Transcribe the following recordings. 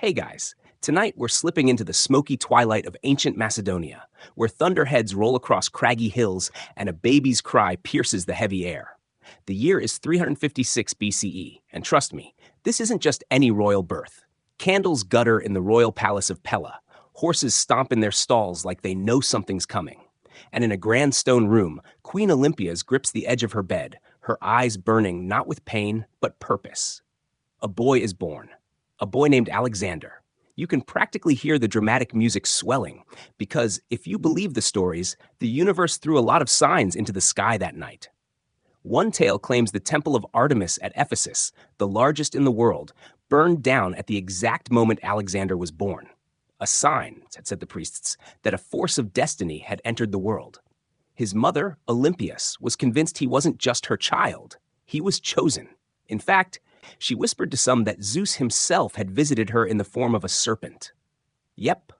Hey guys, tonight we're slipping into the smoky twilight of ancient Macedonia, where thunderheads roll across craggy hills and a baby's cry pierces the heavy air. The year is 356 BCE, and trust me, this isn't just any royal birth. Candles gutter in the royal palace of Pella, horses stomp in their stalls like they know something's coming. And in a grand stone room, Queen Olympias grips the edge of her bed, her eyes burning not with pain, but purpose. A boy is born. A boy named Alexander. You can practically hear the dramatic music swelling, because if you believe the stories, the universe threw a lot of signs into the sky that night. One tale claims the temple of Artemis at Ephesus, the largest in the world, burned down at the exact moment Alexander was born. A sign, said the priests, that a force of destiny had entered the world. His mother, Olympias, was convinced he wasn't just her child. He was chosen. In fact, she whispered to some that Zeus himself had visited her in the form of a serpent. Yep,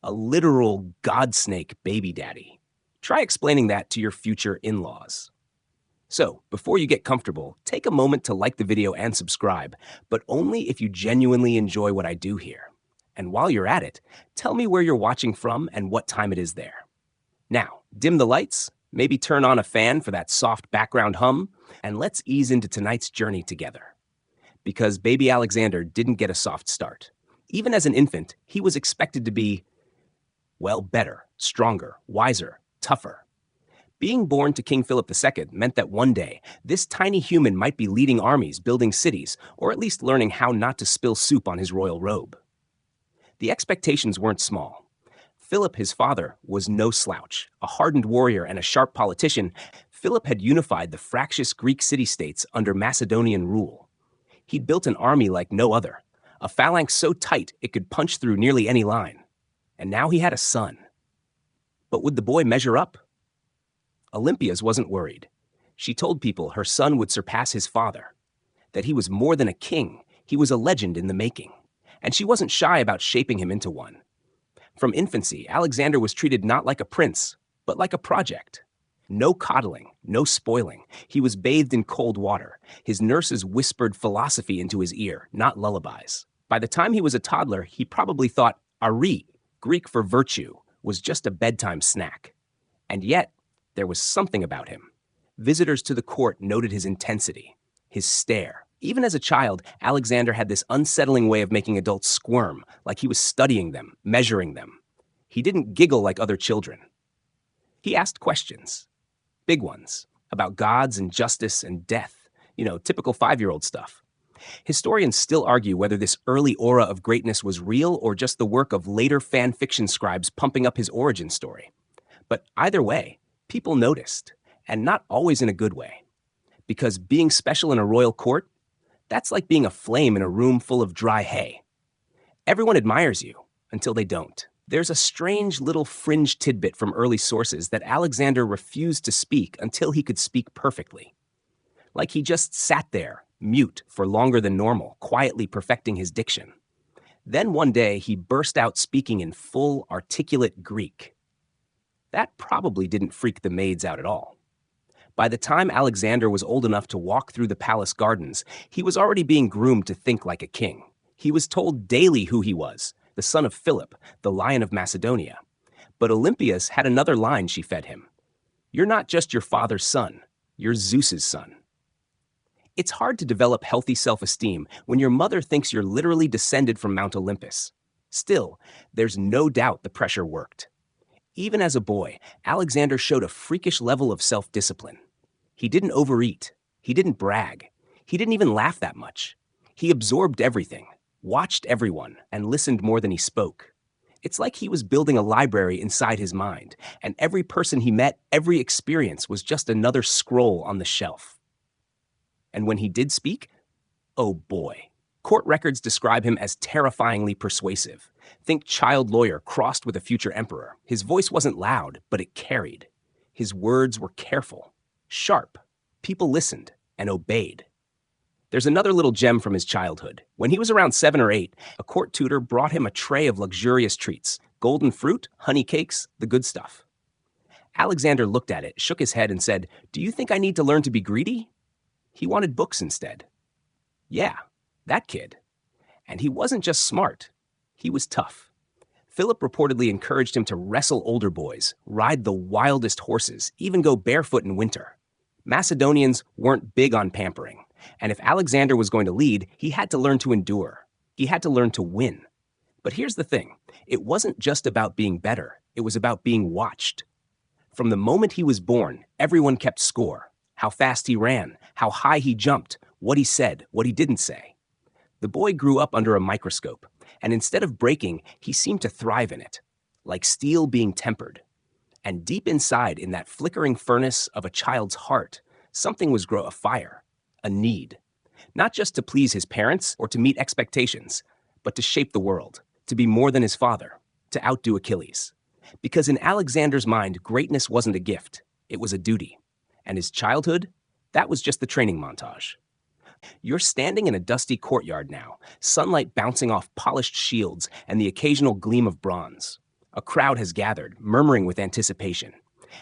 a literal god snake baby daddy. Try explaining that to your future in-laws. So, before you get comfortable, take a moment to like the video and subscribe, but only if you genuinely enjoy what I do here. And while you're at it, tell me where you're watching from and what time it is there. Now, dim the lights, maybe turn on a fan for that soft background hum, and let's ease into tonight's journey together. Because baby Alexander didn't get a soft start. Even as an infant, he was expected to be, well, better, stronger, wiser, tougher. Being born to King Philip II meant that one day, this tiny human might be leading armies, building cities, or at least learning how not to spill soup on his royal robe. The expectations weren't small. Philip, his father, was no slouch. A hardened warrior and a sharp politician, Philip had unified the fractious Greek city-states under Macedonian rule. He'd built an army like no other, a phalanx so tight it could punch through nearly any line. And now he had a son. But would the boy measure up? Olympias wasn't worried. She told people her son would surpass his father, that he was more than a king, he was a legend in the making. And she wasn't shy about shaping him into one. From infancy, Alexander was treated not like a prince, but like a project. No coddling, no spoiling. He was bathed in cold water. His nurses whispered philosophy into his ear, not lullabies. By the time he was a toddler, he probably thought Ari, Greek for virtue, was just a bedtime snack. And yet, there was something about him. Visitors to the court noted his intensity, his stare. Even as a child, Alexander had this unsettling way of making adults squirm, like he was studying them, measuring them. He didn't giggle like other children. He asked questions. Big ones, about gods and justice and death, typical 5-year-old stuff. Historians still argue whether this early aura of greatness was real or just the work of later fan fiction scribes pumping up his origin story. But either way, people noticed, and not always in a good way. Because being special in a royal court, that's like being a flame in a room full of dry hay. Everyone admires you until they don't. There's a strange little fringe tidbit from early sources that Alexander refused to speak until he could speak perfectly. Like he just sat there, mute, for longer than normal, quietly perfecting his diction. Then one day, he burst out speaking in full, articulate Greek. That probably didn't freak the maids out at all. By the time Alexander was old enough to walk through the palace gardens, he was already being groomed to think like a king. He was told daily who he was, the son of Philip, the Lion of Macedonia. But Olympias had another line she fed him. You're not just your father's son, you're Zeus's son. It's hard to develop healthy self-esteem when your mother thinks you're literally descended from Mount Olympus. Still, there's no doubt the pressure worked. Even as a boy, Alexander showed a freakish level of self-discipline. He didn't overeat. He didn't brag. He didn't even laugh that much. He absorbed everything, watched everyone, and listened more than he spoke. It's like he was building a library inside his mind, and every person he met, every experience was just another scroll on the shelf. And when he did speak, oh boy. Court records describe him as terrifyingly persuasive. Think child lawyer crossed with a future emperor. His voice wasn't loud, but it carried. His words were careful, sharp. People listened and obeyed. There's another little gem from his childhood. When he was around 7 or 8, a court tutor brought him a tray of luxurious treats, golden fruit, honey cakes, the good stuff. Alexander looked at it, shook his head, and said, "Do you think I need to learn to be greedy?" He wanted books instead. Yeah, that kid. And he wasn't just smart. He was tough. Philip reportedly encouraged him to wrestle older boys, ride the wildest horses, even go barefoot in winter. Macedonians weren't big on pampering, and if Alexander was going to lead, he had to learn to endure. He had to learn to win. But here's the thing, it wasn't just about being better, it was about being watched. From the moment he was born, everyone kept score. How fast he ran, how high he jumped, what he said, what he didn't say. The boy grew up under a microscope, and instead of breaking, he seemed to thrive in it, like steel being tempered. And deep inside, in that flickering furnace of a child's heart, something was grow afire, a need. Not just to please his parents or to meet expectations, but to shape the world, to be more than his father, to outdo Achilles. Because in Alexander's mind, greatness wasn't a gift, it was a duty. And his childhood, that was just the training montage. You're standing in a dusty courtyard now, sunlight bouncing off polished shields and the occasional gleam of bronze. A crowd has gathered, murmuring with anticipation.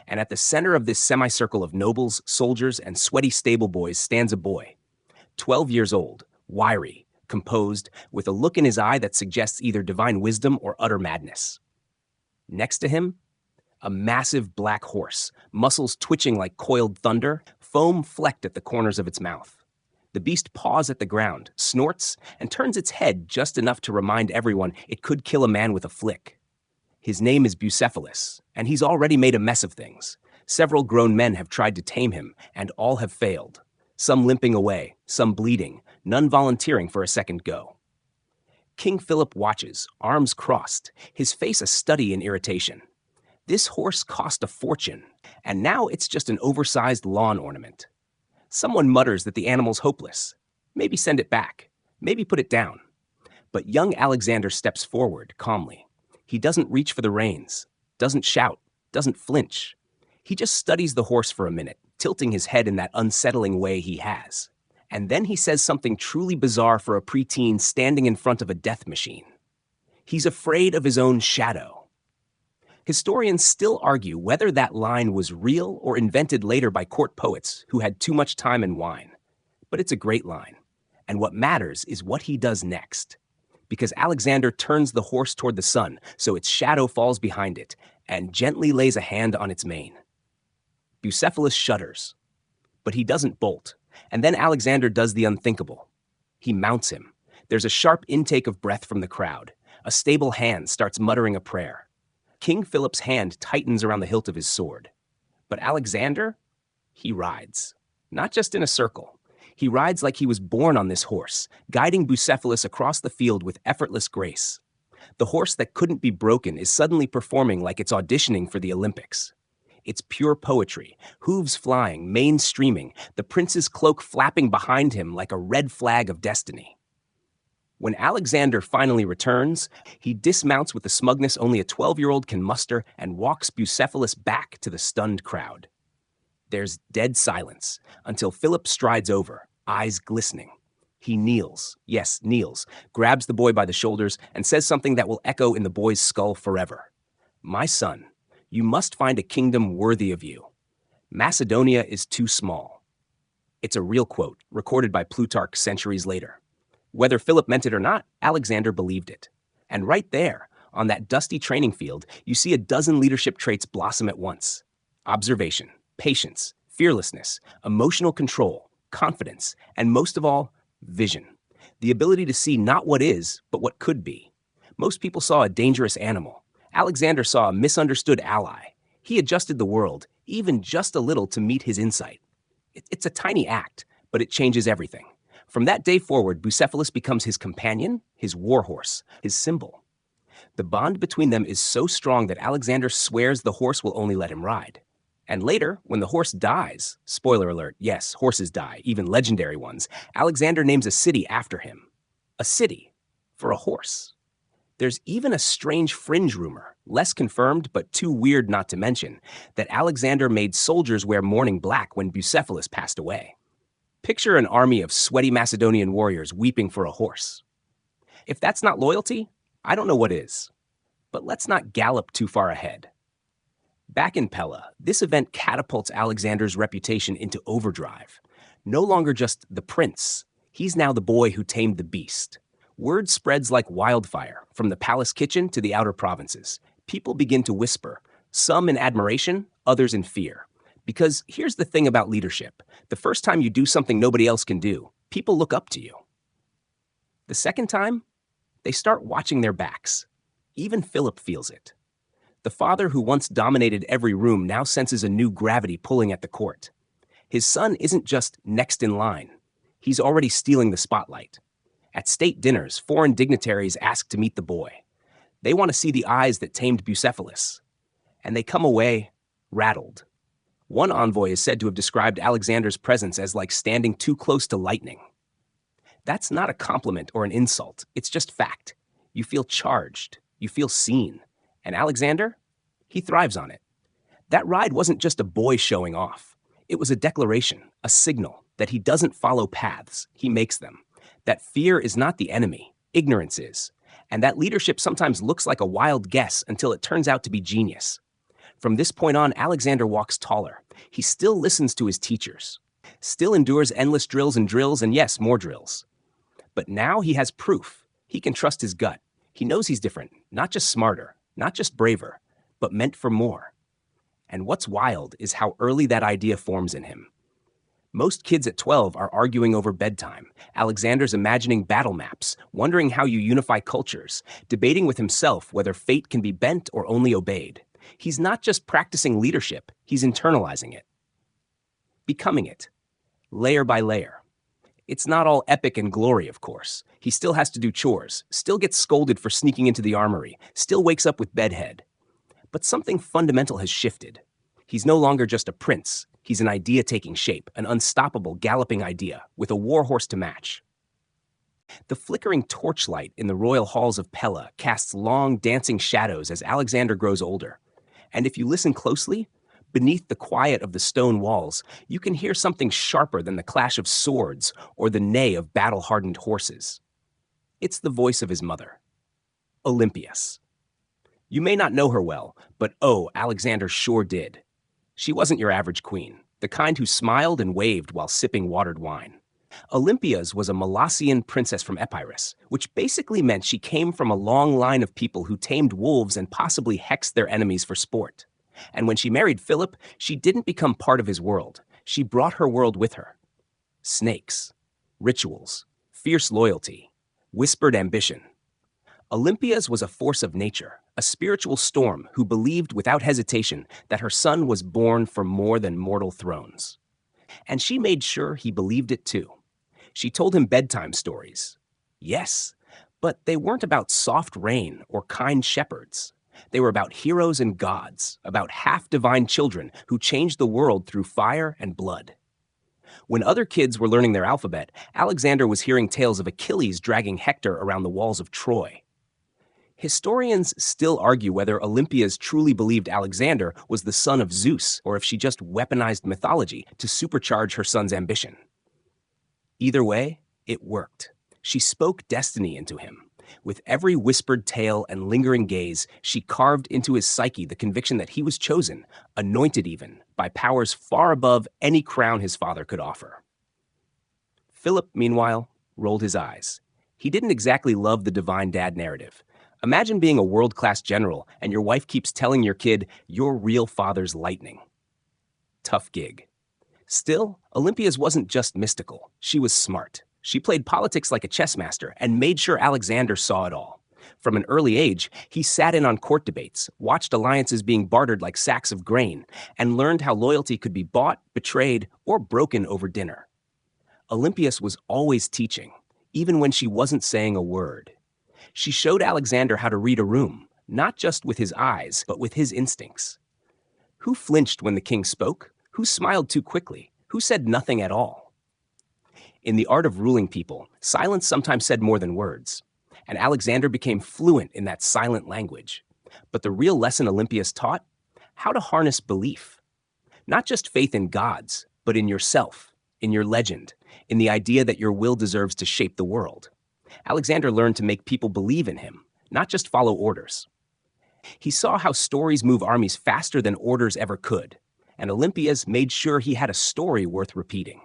And at the center of this semicircle of nobles, soldiers, and sweaty stable boys stands a boy. 12 years old, wiry, composed, with a look in his eye that suggests either divine wisdom or utter madness. Next to him, a massive black horse, muscles twitching like coiled thunder, foam flecked at the corners of its mouth. The beast paws at the ground, snorts, and turns its head just enough to remind everyone it could kill a man with a flick. His name is Bucephalus, and he's already made a mess of things. Several grown men have tried to tame him, and all have failed. Some limping away, some bleeding, none volunteering for a second go. King Philip watches, arms crossed, his face a study in irritation. This horse cost a fortune, and now it's just an oversized lawn ornament. Someone mutters that the animal's hopeless. Maybe send it back. Maybe put it down. But young Alexander steps forward calmly. He doesn't reach for the reins, doesn't shout, doesn't flinch. He just studies the horse for a minute, tilting his head in that unsettling way he has. And then he says something truly bizarre for a preteen standing in front of a death machine. He's afraid of his own shadow. Historians still argue whether that line was real or invented later by court poets who had too much time and wine. But it's a great line. And what matters is what he does next. Because Alexander turns the horse toward the sun, so its shadow falls behind it, and gently lays a hand on its mane. Bucephalus shudders. But he doesn't bolt. And then Alexander does the unthinkable. He mounts him. There's a sharp intake of breath from the crowd. A stable hand starts muttering a prayer. King Philip's hand tightens around the hilt of his sword. But Alexander, he rides. Not just in a circle. He rides like he was born on this horse, guiding Bucephalus across the field with effortless grace. The horse that couldn't be broken is suddenly performing like it's auditioning for the Olympics. It's pure poetry, hooves flying, mane streaming, the prince's cloak flapping behind him like a red flag of destiny. When Alexander finally returns, he dismounts with the smugness only a 12-year-old can muster and walks Bucephalus back to the stunned crowd. There's dead silence until Philip strides over, eyes glistening. He kneels, yes, kneels, grabs the boy by the shoulders and says something that will echo in the boy's skull forever. My son, you must find a kingdom worthy of you. Macedonia is too small. It's a real quote, recorded by Plutarch centuries later. Whether Philip meant it or not, Alexander believed it. And right there, on that dusty training field, you see a dozen leadership traits blossom at once. Observation, patience, fearlessness, emotional control, confidence, and most of all, vision. The ability to see not what is, but what could be. Most people saw a dangerous animal. Alexander saw a misunderstood ally. He adjusted the world, even just a little, to meet his insight. It's a tiny act, but it changes everything. From that day forward, Bucephalus becomes his companion, his warhorse, his symbol. The bond between them is so strong that Alexander swears the horse will only let him ride. And later, when the horse dies, spoiler alert, yes, horses die, even legendary ones, Alexander names a city after him. A city for a horse. There's even a strange fringe rumor, less confirmed but too weird not to mention, that Alexander made soldiers wear mourning black when Bucephalus passed away. Picture an army of sweaty Macedonian warriors weeping for a horse. If that's not loyalty, I don't know what is. But let's not gallop too far ahead. Back in Pella, this event catapults Alexander's reputation into overdrive. No longer just the prince, he's now the boy who tamed the beast. Word spreads like wildfire from the palace kitchen to the outer provinces. People begin to whisper, some in admiration, others in fear. Because here's the thing about leadership: the first time you do something nobody else can do, people look up to you. The second time, they start watching their backs. Even Philip feels it. The father who once dominated every room now senses a new gravity pulling at the court. His son isn't just next in line. He's already stealing the spotlight. At state dinners, foreign dignitaries ask to meet the boy. They want to see the eyes that tamed Bucephalus. And they come away rattled. One envoy is said to have described Alexander's presence as like standing too close to lightning. That's not a compliment or an insult. It's just fact. You feel charged. You feel seen. And Alexander? He thrives on it. That ride wasn't just a boy showing off. It was a declaration, a signal that he doesn't follow paths, he makes them. That fear is not the enemy, ignorance is. And that leadership sometimes looks like a wild guess until it turns out to be genius. From this point on, Alexander walks taller. He still listens to his teachers, still endures endless drills and yes, more drills. But now he has proof. He can trust his gut. He knows he's different, not just smarter, not just braver, but meant for more. And what's wild is how early that idea forms in him. Most kids at 12 are arguing over bedtime. Alexander's imagining battle maps, wondering how you unify cultures, debating with himself whether fate can be bent or only obeyed. He's not just practicing leadership, he's internalizing it. Becoming it, layer by layer. It's not all epic and glory, of course. He still has to do chores, still gets scolded for sneaking into the armory, still wakes up with bedhead. But something fundamental has shifted. He's no longer just a prince. He's an idea taking shape, an unstoppable, galloping idea, with a warhorse to match. The flickering torchlight in the royal halls of Pella casts long, dancing shadows as Alexander grows older. And if you listen closely, beneath the quiet of the stone walls, you can hear something sharper than the clash of swords or the neigh of battle-hardened horses. It's the voice of his mother, Olympias. You may not know her well, but Alexander sure did. She wasn't your average queen, the kind who smiled and waved while sipping watered wine. Olympias was a Molossian princess from Epirus, which basically meant she came from a long line of people who tamed wolves and possibly hexed their enemies for sport. And when she married Philip, she didn't become part of his world. She brought her world with her. Snakes, rituals, fierce loyalty, whispered ambition. Olympias was a force of nature, a spiritual storm who believed without hesitation that her son was born for more than mortal thrones. And she made sure he believed it too. She told him bedtime stories. Yes, but they weren't about soft rain or kind shepherds. They were about heroes and gods, about half-divine children who changed the world through fire and blood. When other kids were learning their alphabet, Alexander was hearing tales of Achilles dragging Hector around the walls of Troy. Historians still argue whether Olympias truly believed Alexander was the son of Zeus or if she just weaponized mythology to supercharge her son's ambition. Either way, it worked. She spoke destiny into him. With every whispered tale and lingering gaze, she carved into his psyche the conviction that he was chosen, anointed even, by powers far above any crown his father could offer. Philip, meanwhile, rolled his eyes. He didn't exactly love the divine dad narrative. Imagine being a world-class general and your wife keeps telling your kid, your real father's lightning. Tough gig. Still, Olympias wasn't just mystical. She was smart. She played politics like a chess master and made sure Alexander saw it all. From an early age, he sat in on court debates, watched alliances being bartered like sacks of grain, and learned how loyalty could be bought, betrayed, or broken over dinner. Olympias was always teaching, even when she wasn't saying a word. She showed Alexander how to read a room, not just with his eyes, but with his instincts. Who flinched when the king spoke? Who smiled too quickly? Who said nothing at all? In the art of ruling people, silence sometimes said more than words, and Alexander became fluent in that silent language. But the real lesson Olympias taught? How to harness belief. Not just faith in gods, but in yourself, in your legend, in the idea that your will deserves to shape the world. Alexander learned to make people believe in him, not just follow orders. He saw how stories move armies faster than orders ever could, and Olympias made sure he had a story worth repeating.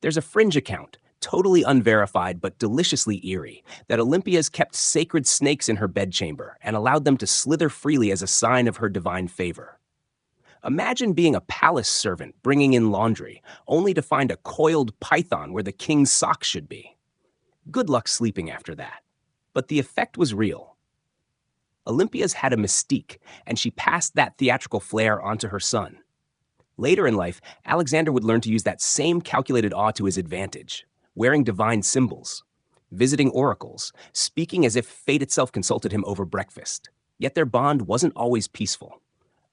There's a fringe account totally unverified but deliciously eerie, that Olympias kept sacred snakes in her bedchamber and allowed them to slither freely as a sign of her divine favor. Imagine being a palace servant bringing in laundry, only to find a coiled python where the king's socks should be. Good luck sleeping after that. But the effect was real. Olympias had a mystique, and she passed that theatrical flair onto her son. Later in life, Alexander would learn to use that same calculated awe to his advantage, wearing divine symbols, visiting oracles, speaking as if fate itself consulted him over breakfast. Yet their bond wasn't always peaceful.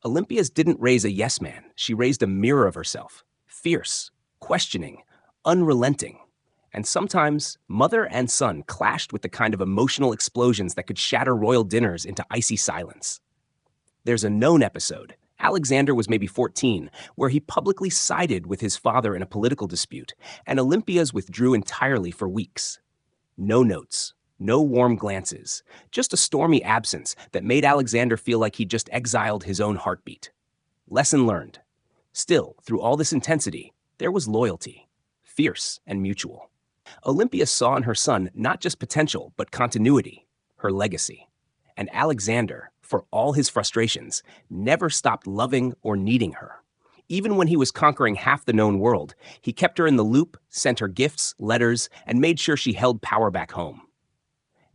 Olympias didn't raise a yes man, she raised a mirror of herself, fierce, questioning, unrelenting. And sometimes, mother and son clashed with the kind of emotional explosions that could shatter royal dinners into icy silence. There's a known episode, Alexander was maybe 14, where he publicly sided with his father in a political dispute, and Olympias withdrew entirely for weeks. No notes, no warm glances, just a stormy absence that made Alexander feel like he'd just exiled his own heartbeat. Lesson learned. Still, through all this intensity, there was loyalty, fierce and mutual. Olympia saw in her son not just potential, but continuity, her legacy. And Alexander, for all his frustrations, never stopped loving or needing her. Even when he was conquering half the known world, he kept her in the loop, sent her gifts, letters, and made sure she held power back home.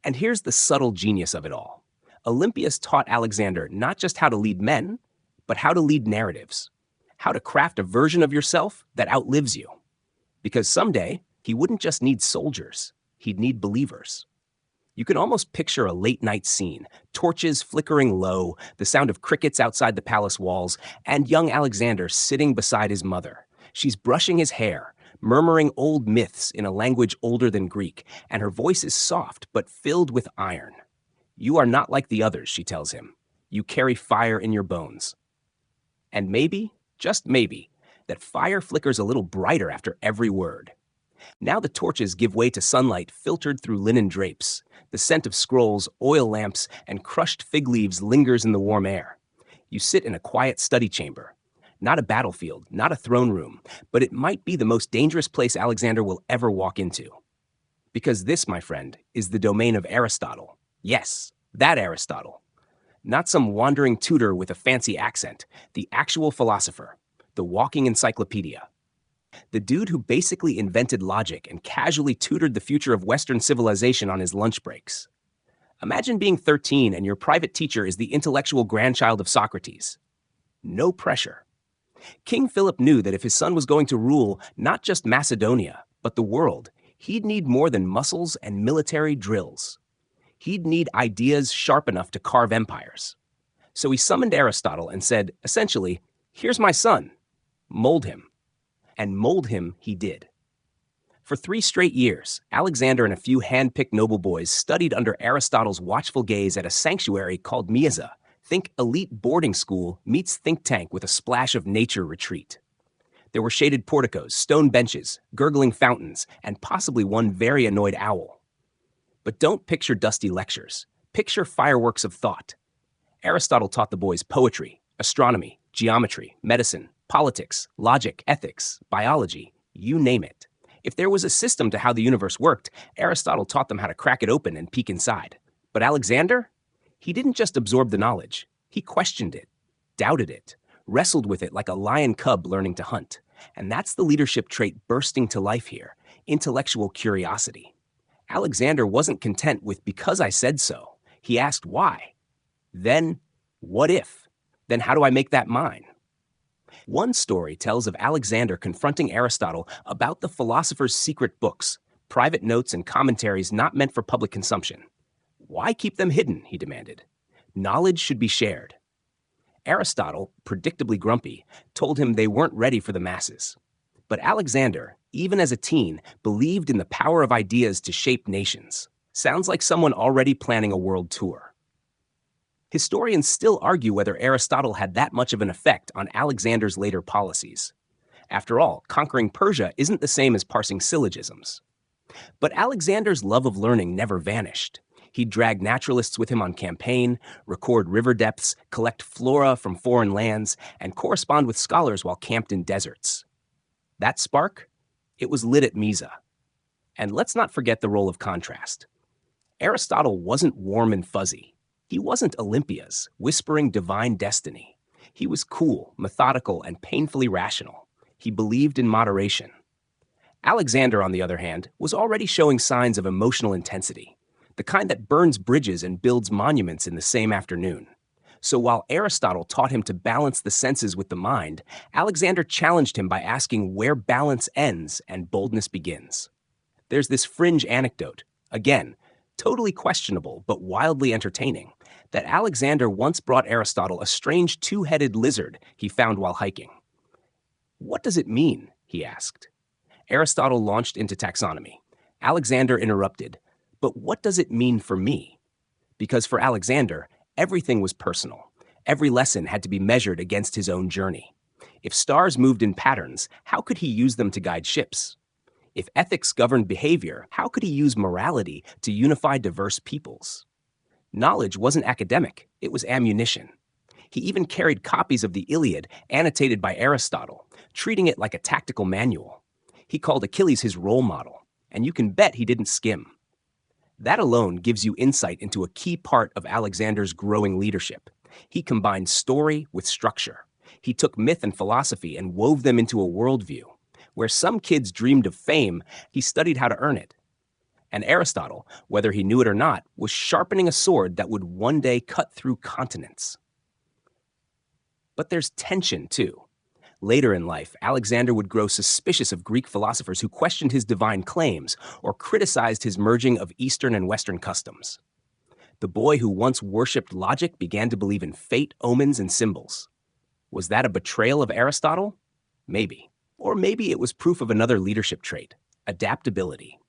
And here's the subtle genius of it all. Olympias taught Alexander not just how to lead men, but how to lead narratives, how to craft a version of yourself that outlives you. Because someday, he wouldn't just need soldiers, he'd need believers. You can almost picture a late-night scene, torches flickering low, the sound of crickets outside the palace walls, and young Alexander sitting beside his mother. She's brushing his hair, murmuring old myths in a language older than Greek, and her voice is soft but filled with iron. "You are not like the others," she tells him. "You carry fire in your bones." And maybe, just maybe, that fire flickers a little brighter after every word. Now the torches give way to sunlight filtered through linen drapes. The scent of scrolls, oil lamps, and crushed fig leaves lingers in the warm air. You sit in a quiet study chamber. Not a battlefield, not a throne room, but it might be the most dangerous place Alexander will ever walk into. Because this, my friend, is the domain of Aristotle. Yes, that Aristotle. Not some wandering tutor with a fancy accent, the actual philosopher, the walking encyclopedia. The dude who basically invented logic and casually tutored the future of Western civilization on his lunch breaks. Imagine being 13 and your private teacher is the intellectual grandchild of Socrates. No pressure. King Philip knew that if his son was going to rule not just Macedonia, but the world, he'd need more than muscles and military drills. He'd need ideas sharp enough to carve empires. So he summoned Aristotle and said, essentially, "Here's my son. Mold him." And mold him he did. For 3 straight years, Alexander and a few hand-picked noble boys studied under Aristotle's watchful gaze at a sanctuary called Miasa. Think elite boarding school meets think tank with a splash of nature retreat. There were shaded porticos, stone benches, gurgling fountains, and possibly one very annoyed owl. But don't picture dusty lectures. Picture fireworks of thought. Aristotle taught the boys poetry, astronomy, geometry, medicine, politics, logic, ethics, biology, you name it. If there was a system to how the universe worked, Aristotle taught them how to crack it open and peek inside. But Alexander? He didn't just absorb the knowledge. He questioned it, doubted it, wrestled with it like a lion cub learning to hunt. And that's the leadership trait bursting to life here, intellectual curiosity. Alexander wasn't content with "because I said so." He asked why. Then, what if? Then how do I make that mine? One story tells of Alexander confronting Aristotle about the philosopher's secret books, private notes and commentaries not meant for public consumption. Why keep them hidden, he demanded. Knowledge should be shared. Aristotle, predictably grumpy, told him they weren't ready for the masses. But Alexander, even as a teen, believed in the power of ideas to shape nations. Sounds like someone already planning a world tour. Historians still argue whether Aristotle had that much of an effect on Alexander's later policies. After all, conquering Persia isn't the same as parsing syllogisms. But Alexander's love of learning never vanished. He'd drag naturalists with him on campaign, record river depths, collect flora from foreign lands, and correspond with scholars while camped in deserts. That spark? It was lit at Mysa. And let's not forget the role of contrast. Aristotle wasn't warm and fuzzy. He wasn't Olympias, whispering divine destiny. He was cool, methodical, and painfully rational. He believed in moderation. Alexander, on the other hand, was already showing signs of emotional intensity, the kind that burns bridges and builds monuments in the same afternoon. So while Aristotle taught him to balance the senses with the mind, Alexander challenged him by asking where balance ends and boldness begins. There's this fringe anecdote, again, totally questionable but wildly entertaining, that Alexander once brought Aristotle a strange two-headed lizard he found while hiking. "What does it mean?" he asked. Aristotle launched into taxonomy. Alexander interrupted, "But what does it mean for me?" Because for Alexander, everything was personal. Every lesson had to be measured against his own journey. If stars moved in patterns, how could he use them to guide ships? If ethics governed behavior, how could he use morality to unify diverse peoples? Knowledge wasn't academic, it was ammunition. He even carried copies of the Iliad annotated by Aristotle, treating it like a tactical manual. He called Achilles his role model, and you can bet he didn't skim. That alone gives you insight into a key part of Alexander's growing leadership. He combined story with structure. He took myth and philosophy and wove them into a worldview. Where some kids dreamed of fame, he studied how to earn it. And Aristotle, whether he knew it or not, was sharpening a sword that would one day cut through continents. But there's tension, too. Later in life, Alexander would grow suspicious of Greek philosophers who questioned his divine claims or criticized his merging of Eastern and Western customs. The boy who once worshipped logic began to believe in fate, omens, and symbols. Was that a betrayal of Aristotle? Maybe. Or maybe it was proof of another leadership trait, adaptability.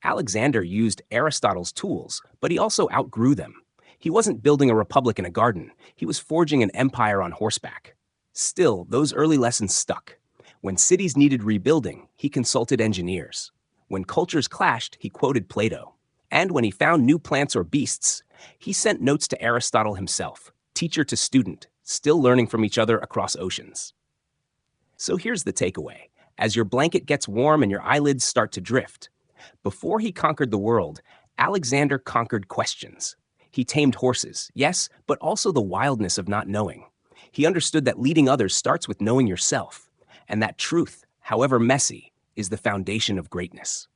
Alexander used Aristotle's tools, but he also outgrew them. He wasn't building a republic in a garden. He was forging an empire on horseback. Still, those early lessons stuck. When cities needed rebuilding, he consulted engineers. When cultures clashed, he quoted Plato. And when he found new plants or beasts, he sent notes to Aristotle himself, teacher to student, still learning from each other across oceans. So here's the takeaway. As your blanket gets warm and your eyelids start to drift, before he conquered the world, Alexander conquered questions. He tamed horses, yes, but also the wildness of not knowing. He understood that leading others starts with knowing yourself, and that truth, however messy, is the foundation of greatness.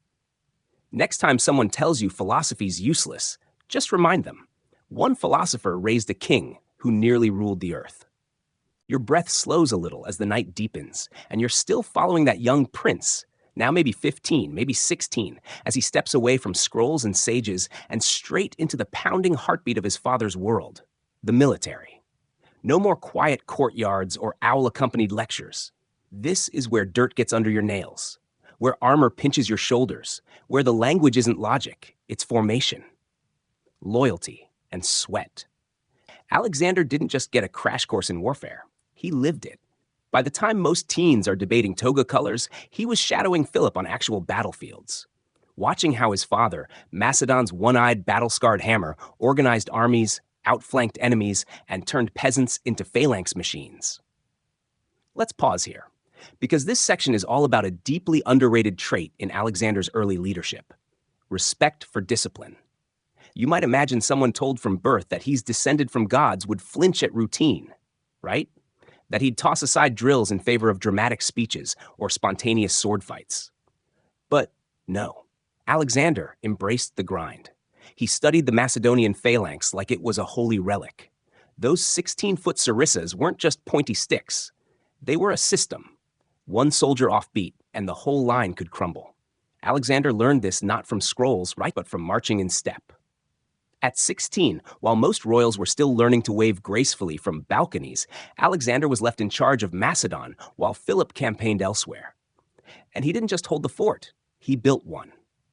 Next time someone tells you philosophy's useless, just remind them. One philosopher raised a king who nearly ruled the earth. Your breath slows a little as the night deepens, and you're still following that young prince, now maybe 15, maybe 16, as he steps away from scrolls and sages and straight into the pounding heartbeat of his father's world, the military. No more quiet courtyards or owl-accompanied lectures. This is where dirt gets under your nails, where armor pinches your shoulders, where the language isn't logic, it's formation, loyalty, and sweat. Alexander didn't just get a crash course in warfare. He lived it. By the time most teens are debating toga colors, he was shadowing Philip on actual battlefields, watching how his father, Macedon's one-eyed, battle-scarred hammer, organized armies, outflanked enemies, and turned peasants into phalanx machines. Let's pause here, because this section is all about a deeply underrated trait in Alexander's early leadership: respect for discipline. You might imagine someone told from birth that he's descended from gods would flinch at routine, right? That he'd toss aside drills in favor of dramatic speeches or spontaneous sword fights. But no, Alexander embraced the grind. He studied the Macedonian phalanx like it was a holy relic. Those 16-foot sarissas weren't just pointy sticks. They were a system. One soldier off beat, and the whole line could crumble. Alexander learned this not from scrolls, right, but from marching in step. At 16, while most royals were still learning to wave gracefully from balconies, Alexander was left in charge of Macedon while Philip campaigned elsewhere. And he didn't just hold the fort, he built one.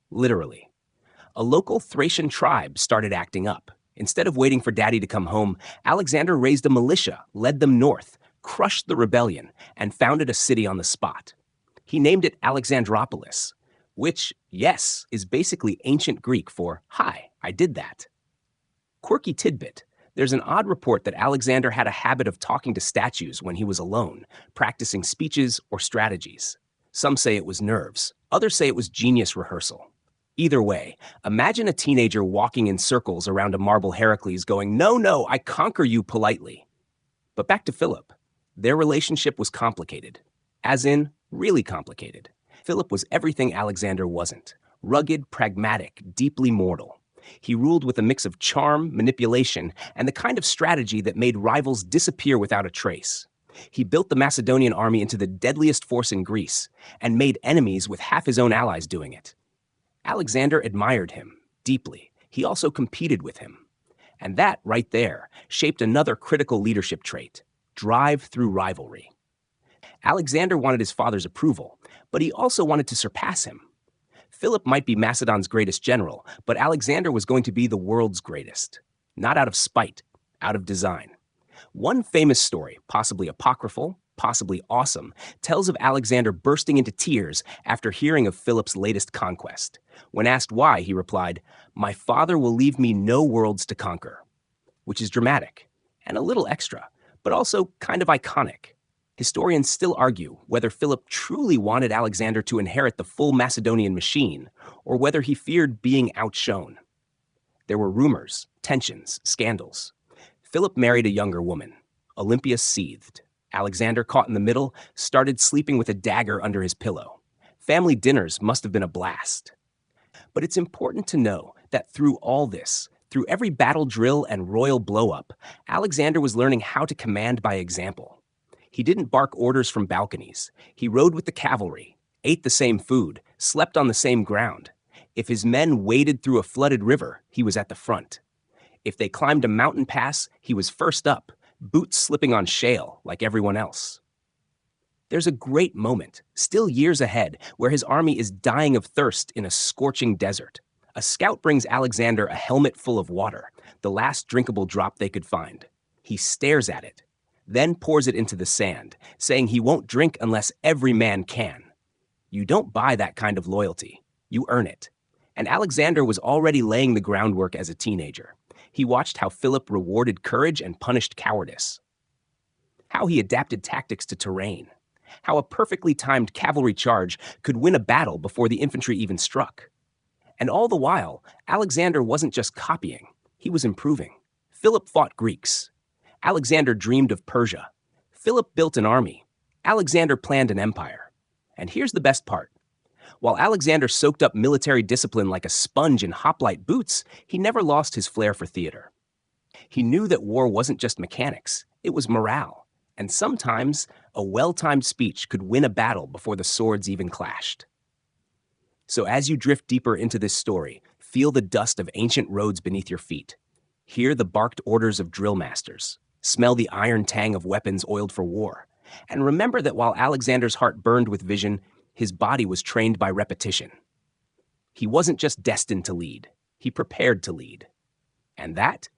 Literally. A local Thracian tribe started acting up. Instead of waiting for daddy to come home, Alexander raised a militia, led them north, crushed the rebellion, and founded a city on the spot. He named it Alexandropolis, which, yes, is basically ancient Greek for, "Hi, I did that." Quirky tidbit. There's an odd report that Alexander had a habit of talking to statues when he was alone, practicing speeches or strategies. Some say it was nerves. Others say it was genius rehearsal. Either way, imagine a teenager walking in circles around a marble Heracles going, "No, no, I conquer you politely." But back to Philip. Their relationship was complicated. As in, really complicated. Philip was everything Alexander wasn't. Rugged, pragmatic, deeply mortal. He ruled with a mix of charm, manipulation, and the kind of strategy that made rivals disappear without a trace. He built the Macedonian army into the deadliest force in Greece, and made enemies with half his own allies doing it. Alexander admired him deeply. He also competed with him. And that, right there, shaped another critical leadership trait: drive through rivalry. Alexander wanted his father's approval, but he also wanted to surpass him. Philip might be Macedon's greatest general, but Alexander was going to be the world's greatest. Not out of spite, out of design. One famous story, possibly apocryphal, possibly awesome, tells of Alexander bursting into tears after hearing of Philip's latest conquest. When asked why, he replied, "My father will leave me no worlds to conquer," which is dramatic and a little extra, but also kind of iconic. Historians still argue whether Philip truly wanted Alexander to inherit the full Macedonian machine, or whether he feared being outshone. There were rumors, tensions, scandals. Philip married a younger woman. Olympias seethed. Alexander, caught in the middle, started sleeping with a dagger under his pillow. Family dinners must have been a blast. But it's important to know that through all this, through every battle drill and royal blow-up, Alexander was learning how to command by example. He didn't bark orders from balconies. He rode with the cavalry, ate the same food, slept on the same ground. If his men waded through a flooded river, he was at the front. If they climbed a mountain pass, he was first up, boots slipping on shale like everyone else. There's a great moment, still years ahead, where his army is dying of thirst in a scorching desert. A scout brings Alexander a helmet full of water, the last drinkable drop they could find. He stares at it, then pours it into the sand, saying he won't drink unless every man can. You don't buy that kind of loyalty. You earn it. And Alexander was already laying the groundwork as a teenager. He watched how Philip rewarded courage and punished cowardice. How he adapted tactics to terrain. How a perfectly timed cavalry charge could win a battle before the infantry even struck. And all the while, Alexander wasn't just copying, he was improving. Philip fought Greeks. Alexander dreamed of Persia. Philip built an army. Alexander planned an empire. And here's the best part. While Alexander soaked up military discipline like a sponge in hoplite boots, he never lost his flair for theater. He knew that war wasn't just mechanics, it was morale. And sometimes, a well-timed speech could win a battle before the swords even clashed. So as you drift deeper into this story, feel the dust of ancient roads beneath your feet. Hear the barked orders of drill masters. Smell the iron tang of weapons oiled for war. And remember that while Alexander's heart burned with vision, his body was trained by repetition. He wasn't just destined to lead, he prepared to lead. And that,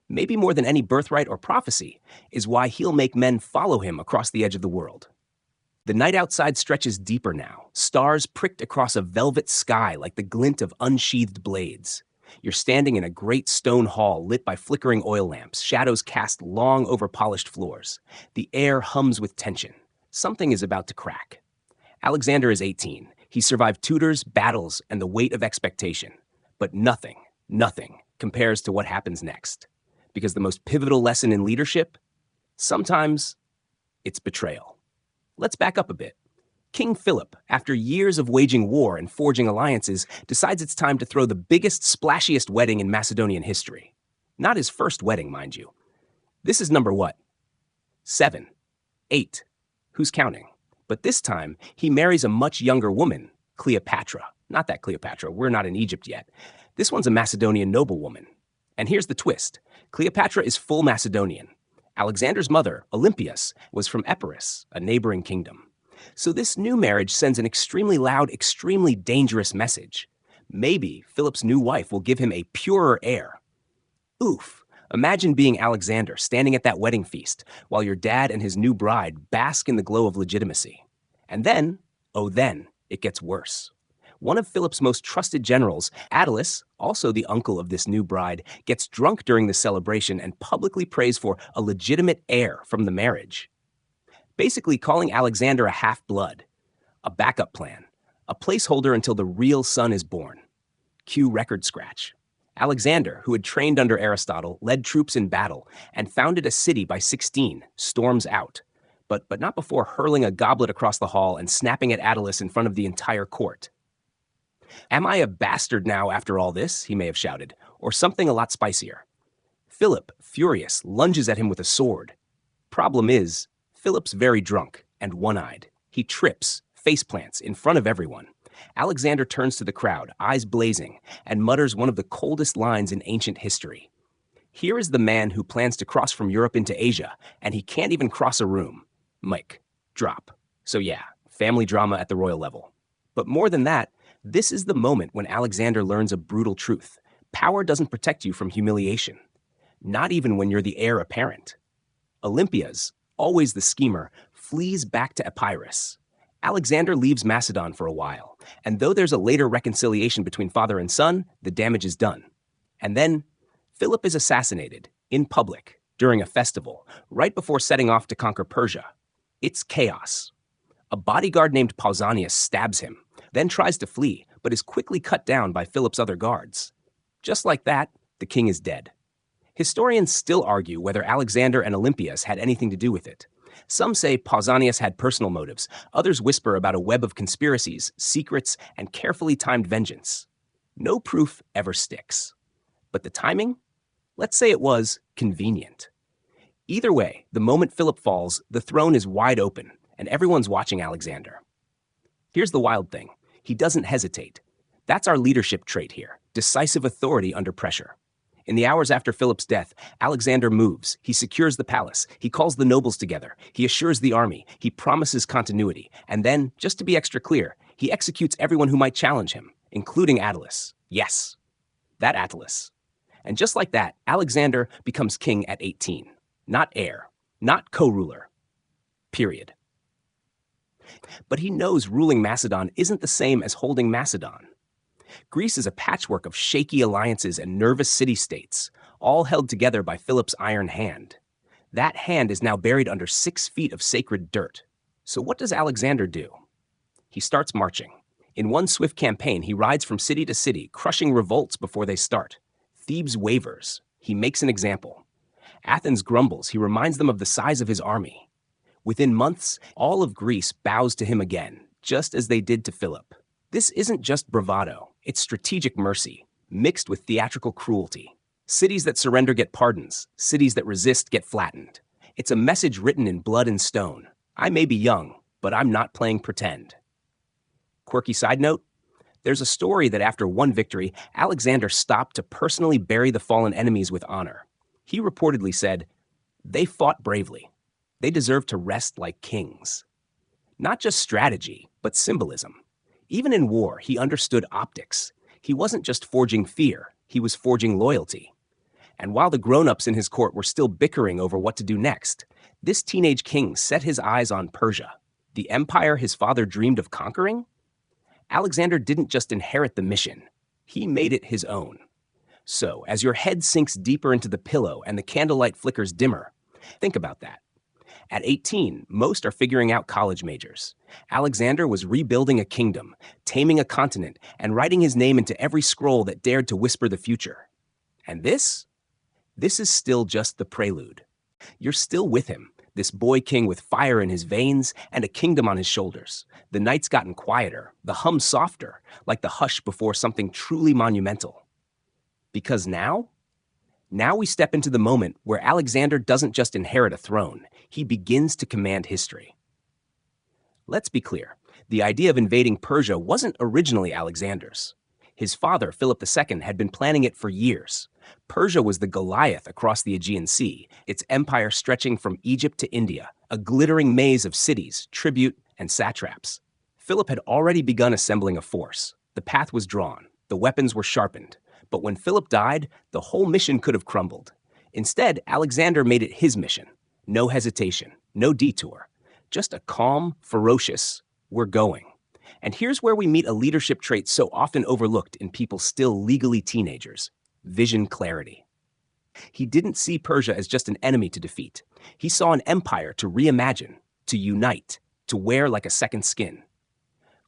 maybe more than any birthright or prophecy, is why he'll make men follow him across the edge of the world. The night outside stretches deeper now, stars pricked across a velvet sky like the glint of unsheathed blades. You're standing in a great stone hall lit by flickering oil lamps, shadows cast long over polished floors. The air hums with tension. Something is about to crack. Alexander is 18. He survived tutors, battles, and the weight of expectation. But nothing compares to what happens next. Because the most pivotal lesson in leadership, sometimes it's betrayal. Let's back up a bit. King Philip, after years of waging war and forging alliances, decides it's time to throw the biggest, splashiest wedding in Macedonian history. Not his first wedding, mind you. This is number what? 7. 8. Who's counting? But this time, he marries a much younger woman, Cleopatra. Not that Cleopatra, we're not in Egypt yet. This one's a Macedonian noblewoman. And here's the twist. Cleopatra is full Macedonian. Alexander's mother, Olympias, was from Epirus, a neighboring kingdom. So this new marriage sends an extremely loud, extremely dangerous message. Maybe Philip's new wife will give him a purer heir. Oof. Imagine being Alexander, standing at that wedding feast, while your dad and his new bride bask in the glow of legitimacy. And then, it gets worse. One of Philip's most trusted generals, Attalus, also the uncle of this new bride, gets drunk during the celebration and publicly prays for a legitimate heir from the marriage. Basically calling Alexander a half-blood, a backup plan, a placeholder until the real son is born. Cue record scratch. Alexander, who had trained under Aristotle, led troops in battle and founded a city by 16, storms out. But not before hurling a goblet across the hall and snapping at Attalus in front of the entire court. "Am I a bastard now after all this?" he may have shouted, or something a lot spicier. Philip, furious, lunges at him with a sword. Problem is, Philip's very drunk and one-eyed. He trips, faceplants, in front of everyone. Alexander turns to the crowd, eyes blazing, and mutters one of the coldest lines in ancient history. Here is the man who plans to cross from Europe into Asia, and he can't even cross a room. Mic. Drop. So yeah, family drama at the royal level. But more than that, this is the moment when Alexander learns a brutal truth. Power doesn't protect you from humiliation. Not even when you're the heir apparent. Olympias, always the schemer, flees back to Epirus. Alexander leaves Macedon for a while, and though there's a later reconciliation between father and son, the damage is done. And then, Philip is assassinated, in public, during a festival, right before setting off to conquer Persia. It's chaos. A bodyguard named Pausanias stabs him, then tries to flee, but is quickly cut down by Philip's other guards. Just like that, the king is dead. Historians still argue whether Alexander and Olympias had anything to do with it. Some say Pausanias had personal motives. Others whisper about a web of conspiracies, secrets, and carefully timed vengeance. No proof ever sticks. But the timing? Let's say it was convenient. Either way, the moment Philip falls, the throne is wide open, and everyone's watching Alexander. Here's the wild thing. He doesn't hesitate. That's our leadership trait here, decisive authority under pressure. In the hours after Philip's death, Alexander moves. He secures the palace. He calls the nobles together. He assures the army. He promises continuity. And then, just to be extra clear, he executes everyone who might challenge him, including Attalus. Yes, that Attalus. And just like that, Alexander becomes king at 18. Not heir, not co-ruler. Period. But he knows ruling Macedon isn't the same as holding Macedon. Greece is a patchwork of shaky alliances and nervous city-states, all held together by Philip's iron hand. That hand is now buried under 6 feet of sacred dirt. So what does Alexander do? He starts marching. In one swift campaign, he rides from city to city, crushing revolts before they start. Thebes wavers. He makes an example. Athens grumbles. He reminds them of the size of his army. Within months, all of Greece bows to him again, just as they did to Philip. This isn't just bravado, it's strategic mercy, mixed with theatrical cruelty. Cities that surrender get pardons, cities that resist get flattened. It's a message written in blood and stone. I may be young, but I'm not playing pretend. Quirky side note, there's a story that after one victory, Alexander stopped to personally bury the fallen enemies with honor. He reportedly said, "They fought bravely. They deserve to rest like kings." Not just strategy, but symbolism. Even in war, he understood optics. He wasn't just forging fear, he was forging loyalty. And while the grown-ups in his court were still bickering over what to do next, this teenage king set his eyes on Persia, the empire his father dreamed of conquering. Alexander didn't just inherit the mission, he made it his own. So, as your head sinks deeper into the pillow and the candlelight flickers dimmer, think about that. At 18, most are figuring out college majors. Alexander was rebuilding a kingdom, taming a continent, and writing his name into every scroll that dared to whisper the future. And this? This is still just the prelude. You're still with him, this boy king with fire in his veins and a kingdom on his shoulders. The night's gotten quieter, the hum softer, like the hush before something truly monumental. Because now we step into the moment where Alexander doesn't just inherit a throne, he begins to command history. Let's be clear, the idea of invading Persia wasn't originally Alexander's. His father, Philip II, had been planning it for years. Persia was the Goliath across the Aegean Sea, its empire stretching from Egypt to India, a glittering maze of cities, tribute, and satraps. Philip had already begun assembling a force. The path was drawn, the weapons were sharpened. But when Philip died, the whole mission could have crumbled. Instead, Alexander made it his mission. No hesitation, no detour. Just a calm, ferocious, "we're going." And here's where we meet a leadership trait so often overlooked in people still legally teenagers: vision clarity. He didn't see Persia as just an enemy to defeat. He saw an empire to reimagine, to unite, to wear like a second skin.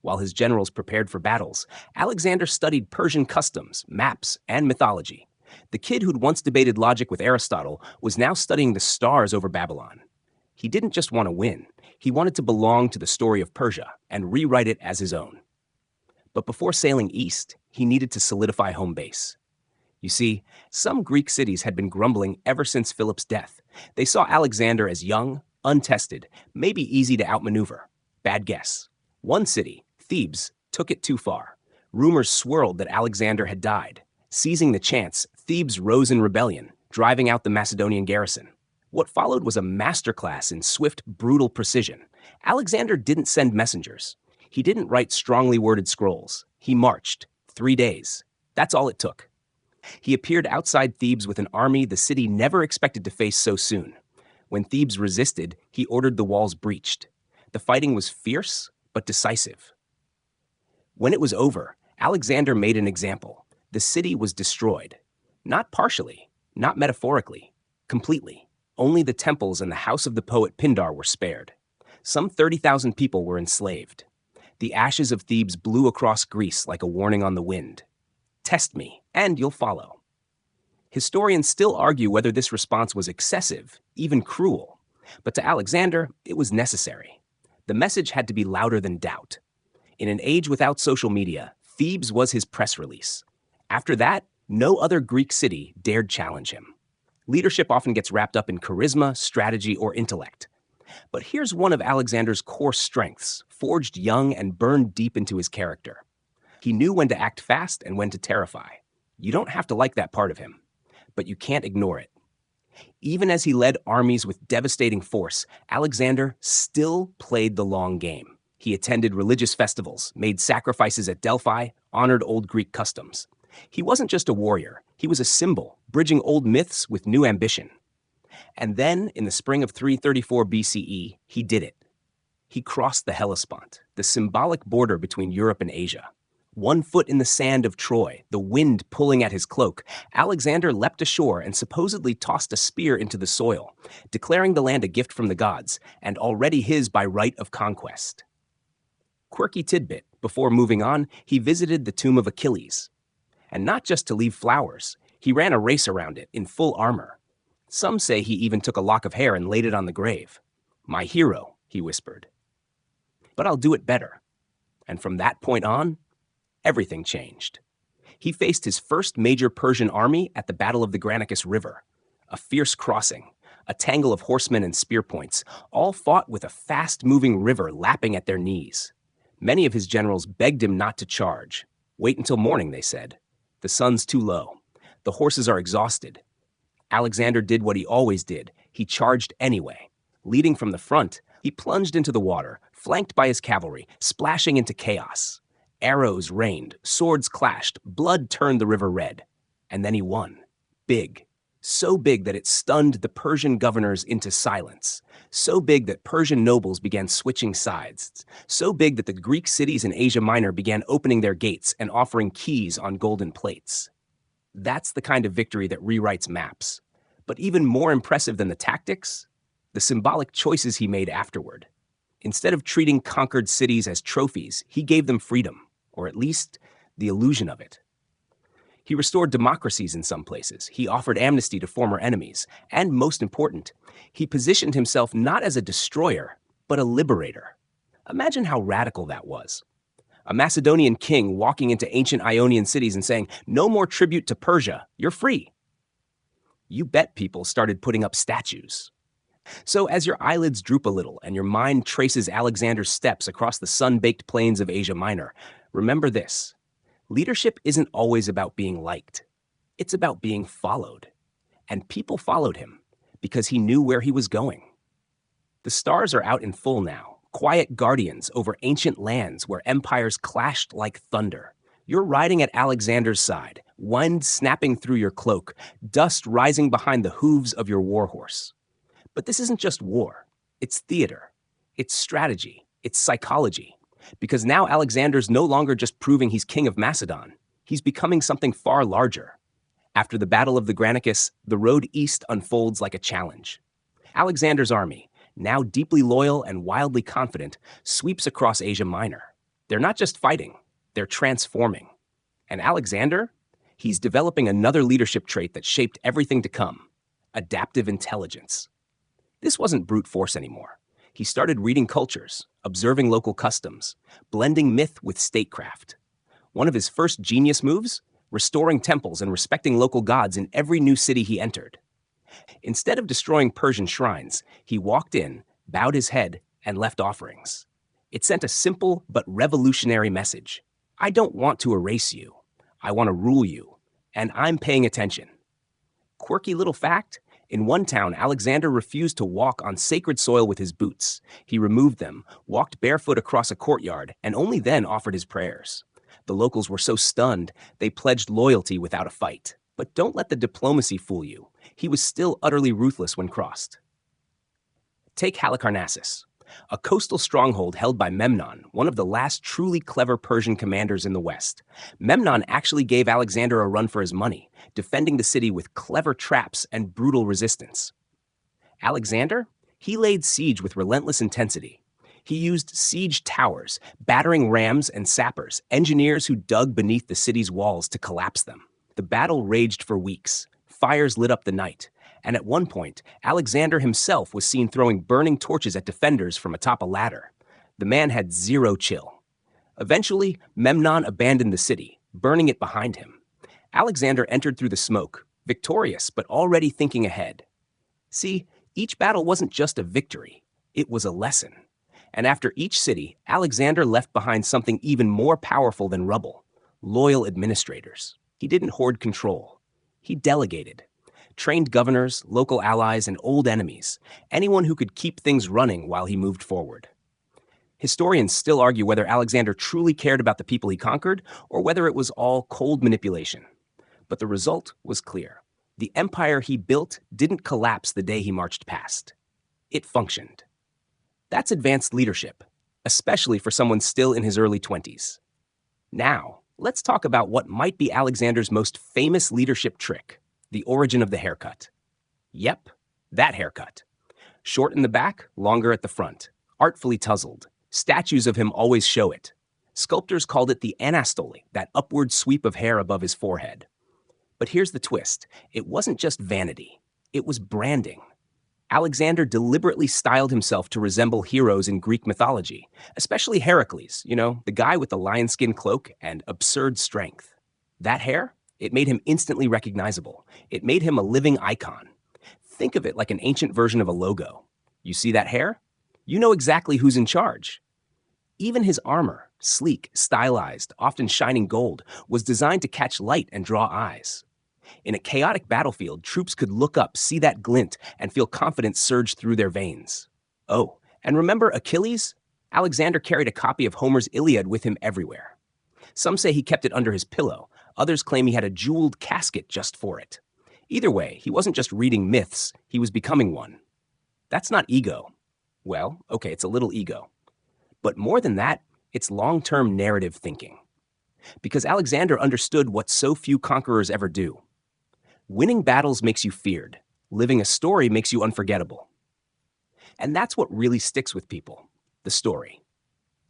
While his generals prepared for battles, Alexander studied Persian customs, maps, and mythology. The kid who'd once debated logic with Aristotle was now studying the stars over Babylon. He didn't just want to win, he wanted to belong to the story of Persia and rewrite it as his own. But before sailing east, he needed to solidify home base. You see, some Greek cities had been grumbling ever since Philip's death. They saw Alexander as young, untested, maybe easy to outmaneuver. Bad guess. One city, Thebes, took it too far. Rumors swirled that Alexander had died. Seizing the chance, Thebes rose in rebellion, driving out the Macedonian garrison. What followed was a masterclass in swift, brutal precision. Alexander didn't send messengers. He didn't write strongly worded scrolls. He marched. 3 days. That's all it took. He appeared outside Thebes with an army the city never expected to face so soon. When Thebes resisted, he ordered the walls breached. The fighting was fierce, but decisive. When it was over, Alexander made an example. The city was destroyed. Not partially, not metaphorically, completely. Only the temples and the house of the poet Pindar were spared. Some 30,000 people were enslaved. The ashes of Thebes blew across Greece like a warning on the wind. Test me, and you'll follow. Historians still argue whether this response was excessive, even cruel. But to Alexander, it was necessary. The message had to be louder than doubt. In an age without social media, Thebes was his press release. After that, no other Greek city dared challenge him. Leadership often gets wrapped up in charisma, strategy, or intellect. But here's one of Alexander's core strengths, forged young and burned deep into his character. He knew when to act fast and when to terrify. You don't have to like that part of him, but you can't ignore it. Even as he led armies with devastating force, Alexander still played the long game. He attended religious festivals, made sacrifices at Delphi, honored old Greek customs. He wasn't just a warrior, he was a symbol, bridging old myths with new ambition. And then, in the spring of 334 BCE, he did it. He crossed the Hellespont, the symbolic border between Europe and Asia. 1 foot in the sand of Troy, the wind pulling at his cloak, Alexander leapt ashore and supposedly tossed a spear into the soil, declaring the land a gift from the gods, and already his by right of conquest. Quirky tidbit, before moving on, he visited the tomb of Achilles. And not just to leave flowers, he ran a race around it in full armor. Some say he even took a lock of hair and laid it on the grave. "My hero," he whispered. "But I'll do it better." And from that point on, everything changed. He faced his first major Persian army at the Battle of the Granicus River. A fierce crossing, a tangle of horsemen and spear points, all fought with a fast-moving river lapping at their knees. Many of his generals begged him not to charge. "Wait until morning," they said. "The sun's too low. The horses are exhausted." Alexander did what he always did. He charged anyway. Leading from the front, he plunged into the water, flanked by his cavalry, splashing into chaos. Arrows rained, swords clashed, blood turned the river red. And then he won. Big. So big that it stunned the Persian governors into silence. So big that Persian nobles began switching sides. So big that the Greek cities in Asia Minor began opening their gates and offering keys on golden plates. That's the kind of victory that rewrites maps. But even more impressive than the tactics, the symbolic choices he made afterward. Instead of treating conquered cities as trophies, he gave them freedom, or at least the illusion of it. He restored democracies in some places. He offered amnesty to former enemies. And most important, he positioned himself not as a destroyer, but a liberator. Imagine how radical that was. A Macedonian king walking into ancient Ionian cities and saying, "No more tribute to Persia, you're free." You bet people started putting up statues. So as your eyelids droop a little and your mind traces Alexander's steps across the sun-baked plains of Asia Minor, remember this. Leadership isn't always about being liked. It's about being followed. And people followed him because he knew where he was going. The stars are out in full now, quiet guardians over ancient lands where empires clashed like thunder. You're riding at Alexander's side, wind snapping through your cloak, dust rising behind the hooves of your warhorse. But this isn't just war. It's theater. It's strategy. It's psychology. Because now Alexander's no longer just proving he's king of Macedon. He's becoming something far larger. After the Battle of the Granicus, the road east unfolds like a challenge. Alexander's army, now deeply loyal and wildly confident, sweeps across Asia Minor. They're not just fighting, they're transforming. And Alexander, he's developing another leadership trait that shaped everything to come: adaptive intelligence. This wasn't brute force anymore. He started reading cultures, observing local customs, blending myth with statecraft. One of his first genius moves? Restoring temples and respecting local gods in every new city he entered. Instead of destroying Persian shrines, he walked in, bowed his head, and left offerings. It sent a simple but revolutionary message. I don't want to erase you. I want to rule you, and I'm paying attention. Quirky little fact: in one town, Alexander refused to walk on sacred soil with his boots. He removed them, walked barefoot across a courtyard, and only then offered his prayers. The locals were so stunned, they pledged loyalty without a fight. But don't let the diplomacy fool you. He was still utterly ruthless when crossed. Take Halicarnassus, a coastal stronghold held by Memnon, one of the last truly clever Persian commanders in the West. Memnon actually gave Alexander a run for his money, defending the city with clever traps and brutal resistance. Alexander? He laid siege with relentless intensity. He used siege towers, battering rams and sappers, engineers who dug beneath the city's walls to collapse them. The battle raged for weeks. Fires lit up the night. And at one point, Alexander himself was seen throwing burning torches at defenders from atop a ladder. The man had zero chill. Eventually, Memnon abandoned the city, burning it behind him. Alexander entered through the smoke, victorious but already thinking ahead. See, each battle wasn't just a victory, it was a lesson. And after each city, Alexander left behind something even more powerful than rubble: loyal administrators. He didn't hoard control. He delegated. Trained governors, local allies, and old enemies, anyone who could keep things running while he moved forward. Historians still argue whether Alexander truly cared about the people he conquered or whether it was all cold manipulation. But the result was clear. The empire he built didn't collapse the day he marched past. It functioned. That's advanced leadership, especially for someone still in his early 20s. Now, let's talk about what might be Alexander's most famous leadership trick: the origin of the haircut. Yep, that haircut. Short in the back, longer at the front, artfully tousled. Statues of him always show it. Sculptors called it the anastole, that upward sweep of hair above his forehead. But here's the twist: it wasn't just vanity, it was branding. Alexander deliberately styled himself to resemble heroes in Greek mythology, especially Heracles, the guy with the lion-skin cloak and absurd strength. That hair? It made him instantly recognizable. It made him a living icon. Think of it like an ancient version of a logo. You see that hair? You know exactly who's in charge. Even his armor, sleek, stylized, often shining gold, was designed to catch light and draw eyes. In a chaotic battlefield, troops could look up, see that glint, and feel confidence surge through their veins. Oh, and remember Achilles? Alexander carried a copy of Homer's Iliad with him everywhere. Some say he kept it under his pillow. Others claim he had a jeweled casket just for it. Either way, he wasn't just reading myths, he was becoming one. That's not ego. Well, okay, it's a little ego. But more than that, it's long-term narrative thinking. Because Alexander understood what so few conquerors ever do. Winning battles makes you feared. Living a story makes you unforgettable. And that's what really sticks with people: the story.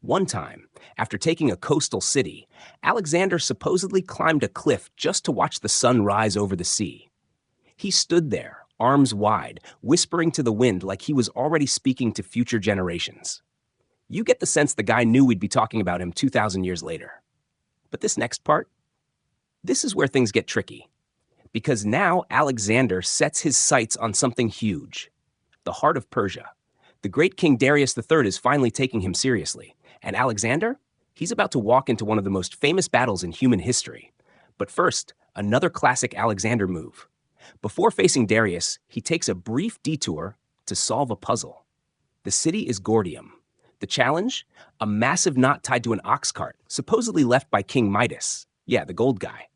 One time, after taking a coastal city, Alexander supposedly climbed a cliff just to watch the sun rise over the sea. He stood there, arms wide, whispering to the wind like he was already speaking to future generations. You get the sense the guy knew we'd be talking about him 2,000 years later. But this next part? This is where things get tricky. Because now Alexander sets his sights on something huge: the heart of Persia. The great King Darius III is finally taking him seriously. And Alexander? He's about to walk into one of the most famous battles in human history. But first, another classic Alexander move. Before facing Darius, he takes a brief detour to solve a puzzle. The city is Gordium. The challenge? A massive knot tied to an ox cart, supposedly left by King Midas. Yeah, the gold guy.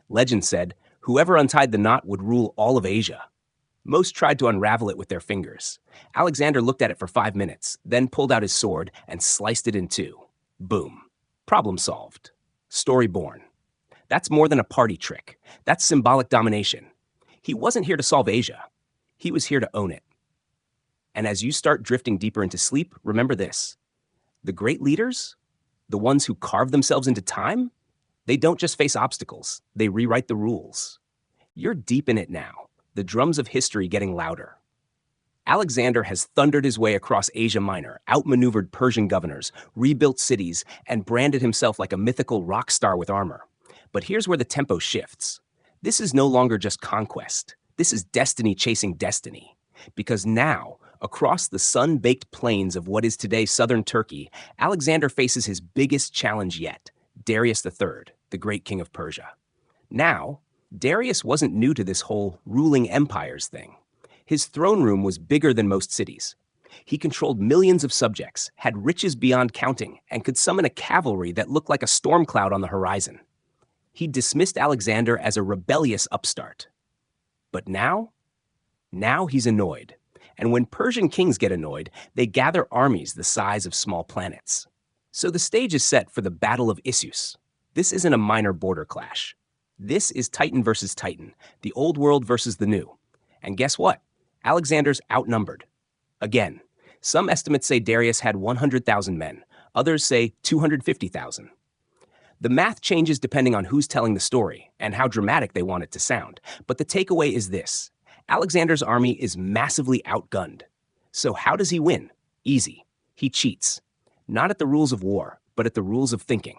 Legend said, whoever untied the knot would rule all of Asia. Most tried to unravel it with their fingers. Alexander looked at it for 5 minutes, then pulled out his sword and sliced it in two. Boom. Problem solved. Story born. That's more than a party trick. That's symbolic domination. He wasn't here to solve Asia. He was here to own it. And as you start drifting deeper into sleep, remember this: the great leaders, The ones who carve themselves into time? They don't just face obstacles, they rewrite the rules. You're deep in it now, the drums of history getting louder. Alexander has thundered his way across Asia Minor, outmaneuvered Persian governors, rebuilt cities, and branded himself like a mythical rock star with armor. But here's where the tempo shifts. This is no longer just conquest. This is destiny chasing destiny. Because now, across the sun-baked plains of what is today southern Turkey, Alexander faces his biggest challenge yet, Darius III, the great king of Persia. Now, Darius wasn't new to this whole ruling empires thing. His throne room was bigger than most cities. He controlled millions of subjects, had riches beyond counting, and could summon a cavalry that looked like a storm cloud on the horizon. He dismissed Alexander as a rebellious upstart. But now he's annoyed. And when Persian kings get annoyed, they gather armies the size of small planets. So the stage is set for the Battle of Issus. This isn't a minor border clash. This is Titan versus Titan, the old world versus the new. And guess what? Alexander's outnumbered. Again, some estimates say Darius had 100,000 men. Others say 250,000. The math changes depending on who's telling the story and how dramatic they want it to sound. But the takeaway is this. Alexander's army is massively outgunned. So how does he win? Easy. He cheats. Not at the rules of war, but at the rules of thinking.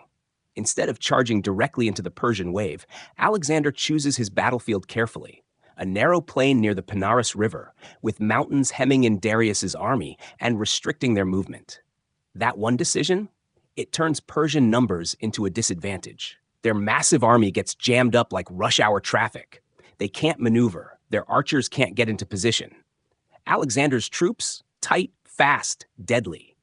Instead of charging directly into the Persian wave, Alexander chooses his battlefield carefully. A narrow plain near the Panaris River, with mountains hemming in Darius's army and restricting their movement. That one decision? It turns Persian numbers into a disadvantage. Their massive army gets jammed up like rush hour traffic. They can't maneuver. Their archers can't get into position. Alexander's troops? Tight, fast, deadly.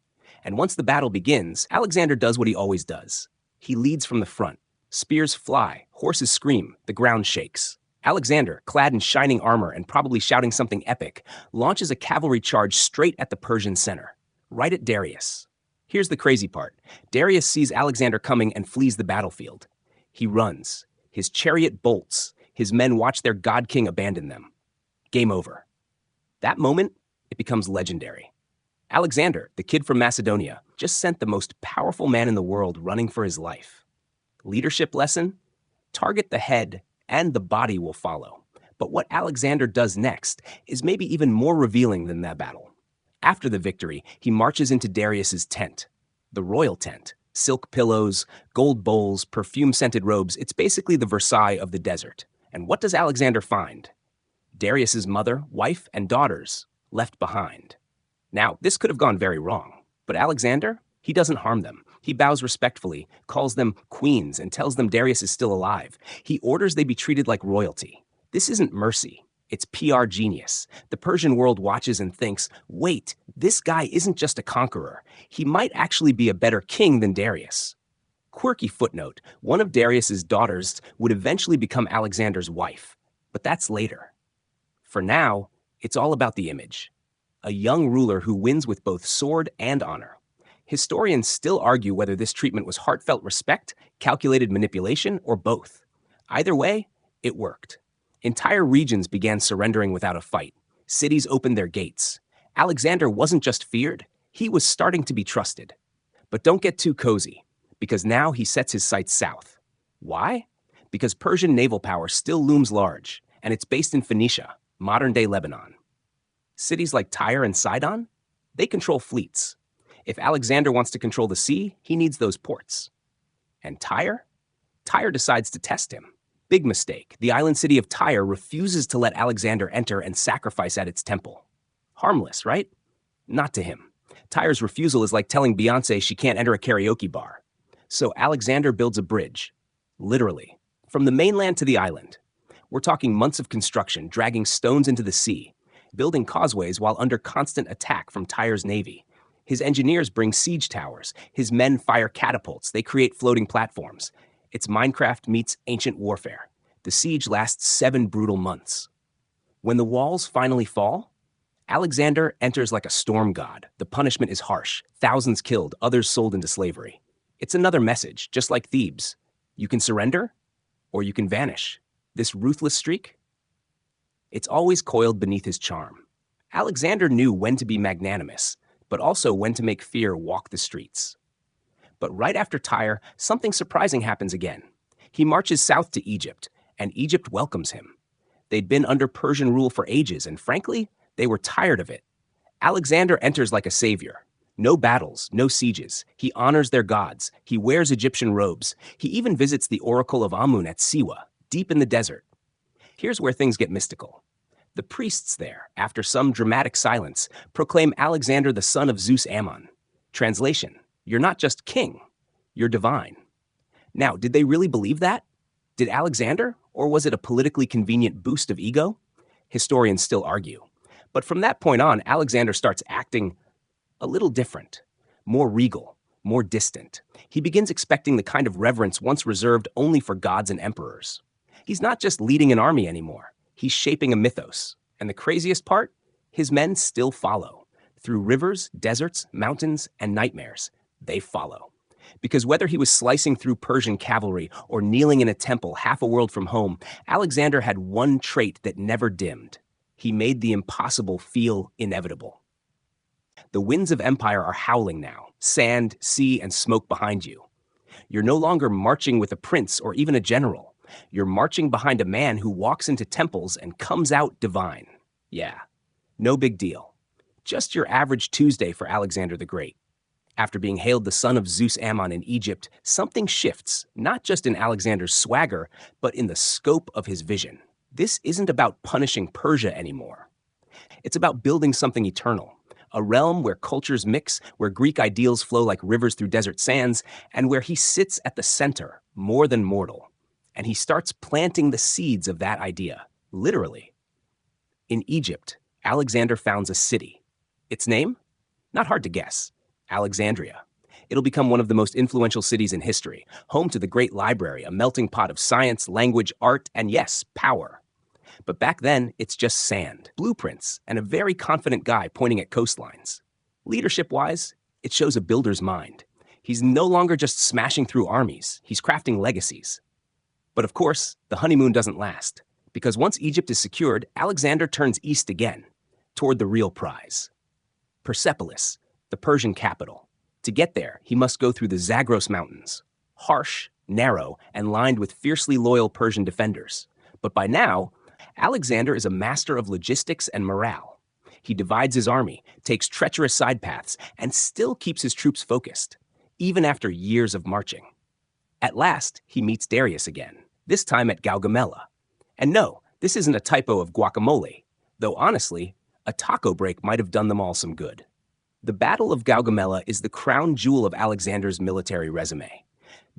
And once the battle begins, Alexander does what he always does. He leads from the front. Spears fly, horses scream, the ground shakes. Alexander, clad in shining armor and probably shouting something epic, launches a cavalry charge straight at the Persian center, right at Darius. Here's the crazy part. Darius sees Alexander coming and flees the battlefield. He runs. His chariot bolts. His men watch their god king abandon them. Game over. That moment, it becomes legendary. Alexander, the kid from Macedonia, just sent the most powerful man in the world running for his life. Leadership lesson? Target the head, and the body will follow. But what Alexander does next is maybe even more revealing than that battle. After the victory, he marches into Darius's tent, the royal tent. Silk pillows, gold bowls, perfume-scented robes. It's basically the Versailles of the desert. And what does Alexander find? Darius's mother, wife, and daughters left behind. Now, this could have gone very wrong. But Alexander, he doesn't harm them. He bows respectfully, calls them queens, and tells them Darius is still alive. He orders they be treated like royalty. This isn't mercy. It's PR genius. The Persian world watches and thinks, wait, this guy isn't just a conqueror. He might actually be a better king than Darius. Quirky footnote, one of Darius's daughters would eventually become Alexander's wife. But that's later. For now, it's all about the image. A young ruler who wins with both sword and honor. Historians still argue whether this treatment was heartfelt respect, calculated manipulation, or both. Either way, it worked. Entire regions began surrendering without a fight. Cities opened their gates. Alexander wasn't just feared, he was starting to be trusted. But don't get too cozy, because now he sets his sights south. Why? Because Persian naval power still looms large, and it's based in Phoenicia, modern-day Lebanon. Cities like Tyre and Sidon? They control fleets. If Alexander wants to control the sea, he needs those ports. And Tyre? Tyre decides to test him. Big mistake. The island city of Tyre refuses to let Alexander enter and sacrifice at its temple. Harmless, right? Not to him. Tyre's refusal is like telling Beyoncé she can't enter a karaoke bar. So Alexander builds a bridge. Literally. From the mainland to the island. We're talking months of construction, dragging stones into the sea, building causeways while under constant attack from Tyre's navy. His engineers bring siege towers. His men fire catapults. They create floating platforms. It's Minecraft meets ancient warfare. The siege lasts 7 brutal months. When the walls finally fall, Alexander enters like a storm god. The punishment is harsh. Thousands killed, others sold into slavery. It's another message, just like Thebes. You can surrender, or you can vanish. This ruthless streak? It's always coiled beneath his charm. Alexander knew when to be magnanimous, but also when to make fear walk the streets. But right after Tyre, something surprising happens again. He marches south to Egypt, and Egypt welcomes him. They'd been under Persian rule for ages, and frankly, they were tired of it. Alexander enters like a savior. No battles, no sieges. He honors their gods. He wears Egyptian robes. He even visits the Oracle of Amun at Siwa, deep in the desert. Here's where things get mystical. The priests there, after some dramatic silence, proclaim Alexander the son of Zeus Ammon. Translation: you're not just king, you're divine. Now, did they really believe that? Did Alexander, or was it a politically convenient boost of ego? Historians still argue. But from that point on, Alexander starts acting a little different, more regal, more distant. He begins expecting the kind of reverence once reserved only for gods and emperors. He's not just leading an army anymore. He's shaping a mythos. And the craziest part? His men still follow. Through rivers, deserts, mountains, and nightmares, they follow. Because whether he was slicing through Persian cavalry or kneeling in a temple half a world from home, Alexander had one trait that never dimmed. He made the impossible feel inevitable. The winds of empire are howling now, sand, sea, and smoke behind you. You're no longer marching with a prince or even a general. You're marching behind a man who walks into temples and comes out divine. Yeah, no big deal. Just your average Tuesday for Alexander the Great. After being hailed the son of Zeus Ammon in Egypt, something shifts, not just in Alexander's swagger, but in the scope of his vision. This isn't about punishing Persia anymore. It's about building something eternal, a realm where cultures mix, where Greek ideals flow like rivers through desert sands, and where he sits at the center, more than mortal. And he starts planting the seeds of that idea, literally. In Egypt, Alexander founds a city. Its name? Not hard to guess. Alexandria. It'll become one of the most influential cities in history, home to the Great Library, a melting pot of science, language, art, and yes, power. But back then, it's just sand, blueprints, and a very confident guy pointing at coastlines. Leadership-wise, it shows a builder's mind. He's no longer just smashing through armies, he's crafting legacies. But of course, the honeymoon doesn't last, because once Egypt is secured, Alexander turns east again, toward the real prize. Persepolis, the Persian capital. To get there, he must go through the Zagros Mountains, harsh, narrow, and lined with fiercely loyal Persian defenders. But by now, Alexander is a master of logistics and morale. He divides his army, takes treacherous side paths, and still keeps his troops focused, even after years of marching. At last, he meets Darius again, this time at Gaugamela. And no, this isn't a typo of guacamole, though honestly, a taco break might have done them all some good. The Battle of Gaugamela is the crown jewel of Alexander's military resume.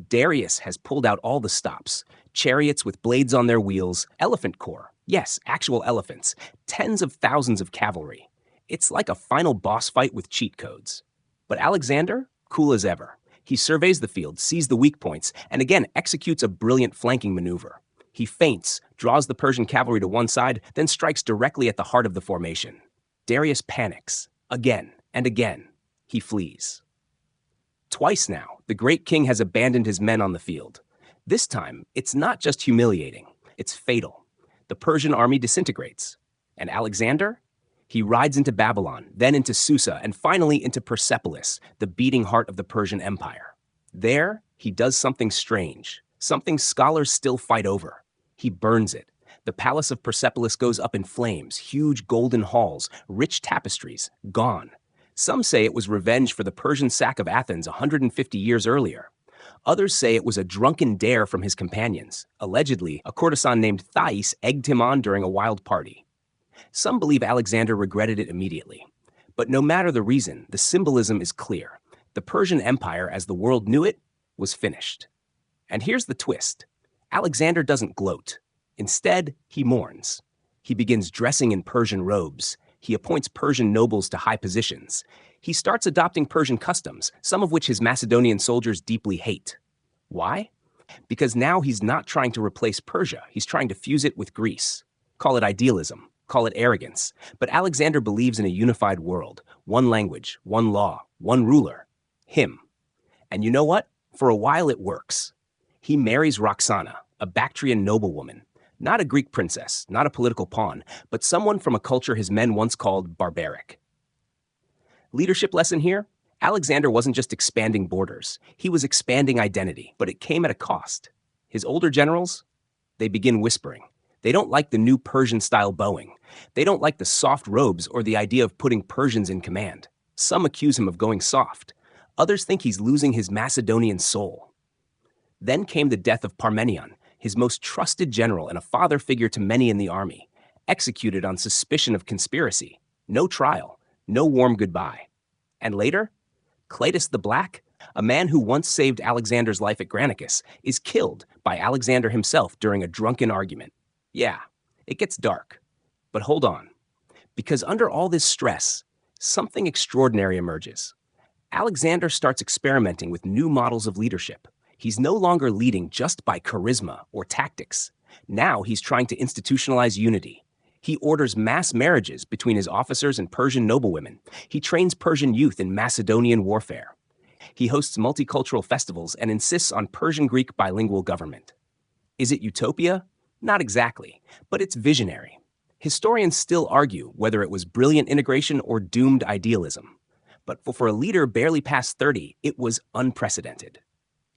Darius has pulled out all the stops, chariots with blades on their wheels, elephant corps, yes, actual elephants, tens of thousands of cavalry. It's like a final boss fight with cheat codes. But Alexander, cool as ever. He surveys the field, sees the weak points, and again executes a brilliant flanking maneuver. He feints, draws the Persian cavalry to one side, then strikes directly at the heart of the formation. Darius panics. Again and again, he flees. Twice now, the great king has abandoned his men on the field. This time, it's not just humiliating, it's fatal. The Persian army disintegrates. And Alexander? He rides into Babylon, then into Susa, and finally into Persepolis, the beating heart of the Persian Empire. There, he does something strange, something scholars still fight over. He burns it. The palace of Persepolis goes up in flames, huge golden halls, rich tapestries, gone. Some say it was revenge for the Persian sack of Athens 150 years earlier. Others say it was a drunken dare from his companions. Allegedly, a courtesan named Thais egged him on during a wild party. Some believe Alexander regretted it immediately. But no matter the reason, the symbolism is clear. The Persian Empire, as the world knew it, was finished. And here's the twist. Alexander doesn't gloat. Instead, he mourns. He begins dressing in Persian robes. He appoints Persian nobles to high positions. He starts adopting Persian customs, some of which his Macedonian soldiers deeply hate. Why? Because now he's not trying to replace Persia. He's trying to fuse it with Greece. Call it idealism. Call it arrogance. But Alexander believes in a unified world. One language, one law, one ruler. Him. And you know what? For a while it works. He marries Roxana, a Bactrian noblewoman. Not a Greek princess, not a political pawn, but someone from a culture his men once called barbaric. Leadership lesson here? Alexander wasn't just expanding borders, he was expanding identity, but it came at a cost. His older generals, they begin whispering. They don't like the new Persian-style bowing. They don't like the soft robes or the idea of putting Persians in command. Some accuse him of going soft. Others think he's losing his Macedonian soul. Then came the death of Parmenion, his most trusted general and a father figure to many in the army, executed on suspicion of conspiracy. No trial, no warm goodbye. And later, Cleitus the Black, a man who once saved Alexander's life at Granicus, is killed by Alexander himself during a drunken argument. Yeah, it gets dark. But hold on, because under all this stress, something extraordinary emerges. Alexander starts experimenting with new models of leadership. He's no longer leading just by charisma or tactics. Now he's trying to institutionalize unity. He orders mass marriages between his officers and Persian noblewomen. He trains Persian youth in Macedonian warfare. He hosts multicultural festivals and insists on Persian-Greek bilingual government. Is it utopia? Not exactly, but it's visionary. Historians still argue whether it was brilliant integration or doomed idealism. But for a leader barely past 30, it was unprecedented.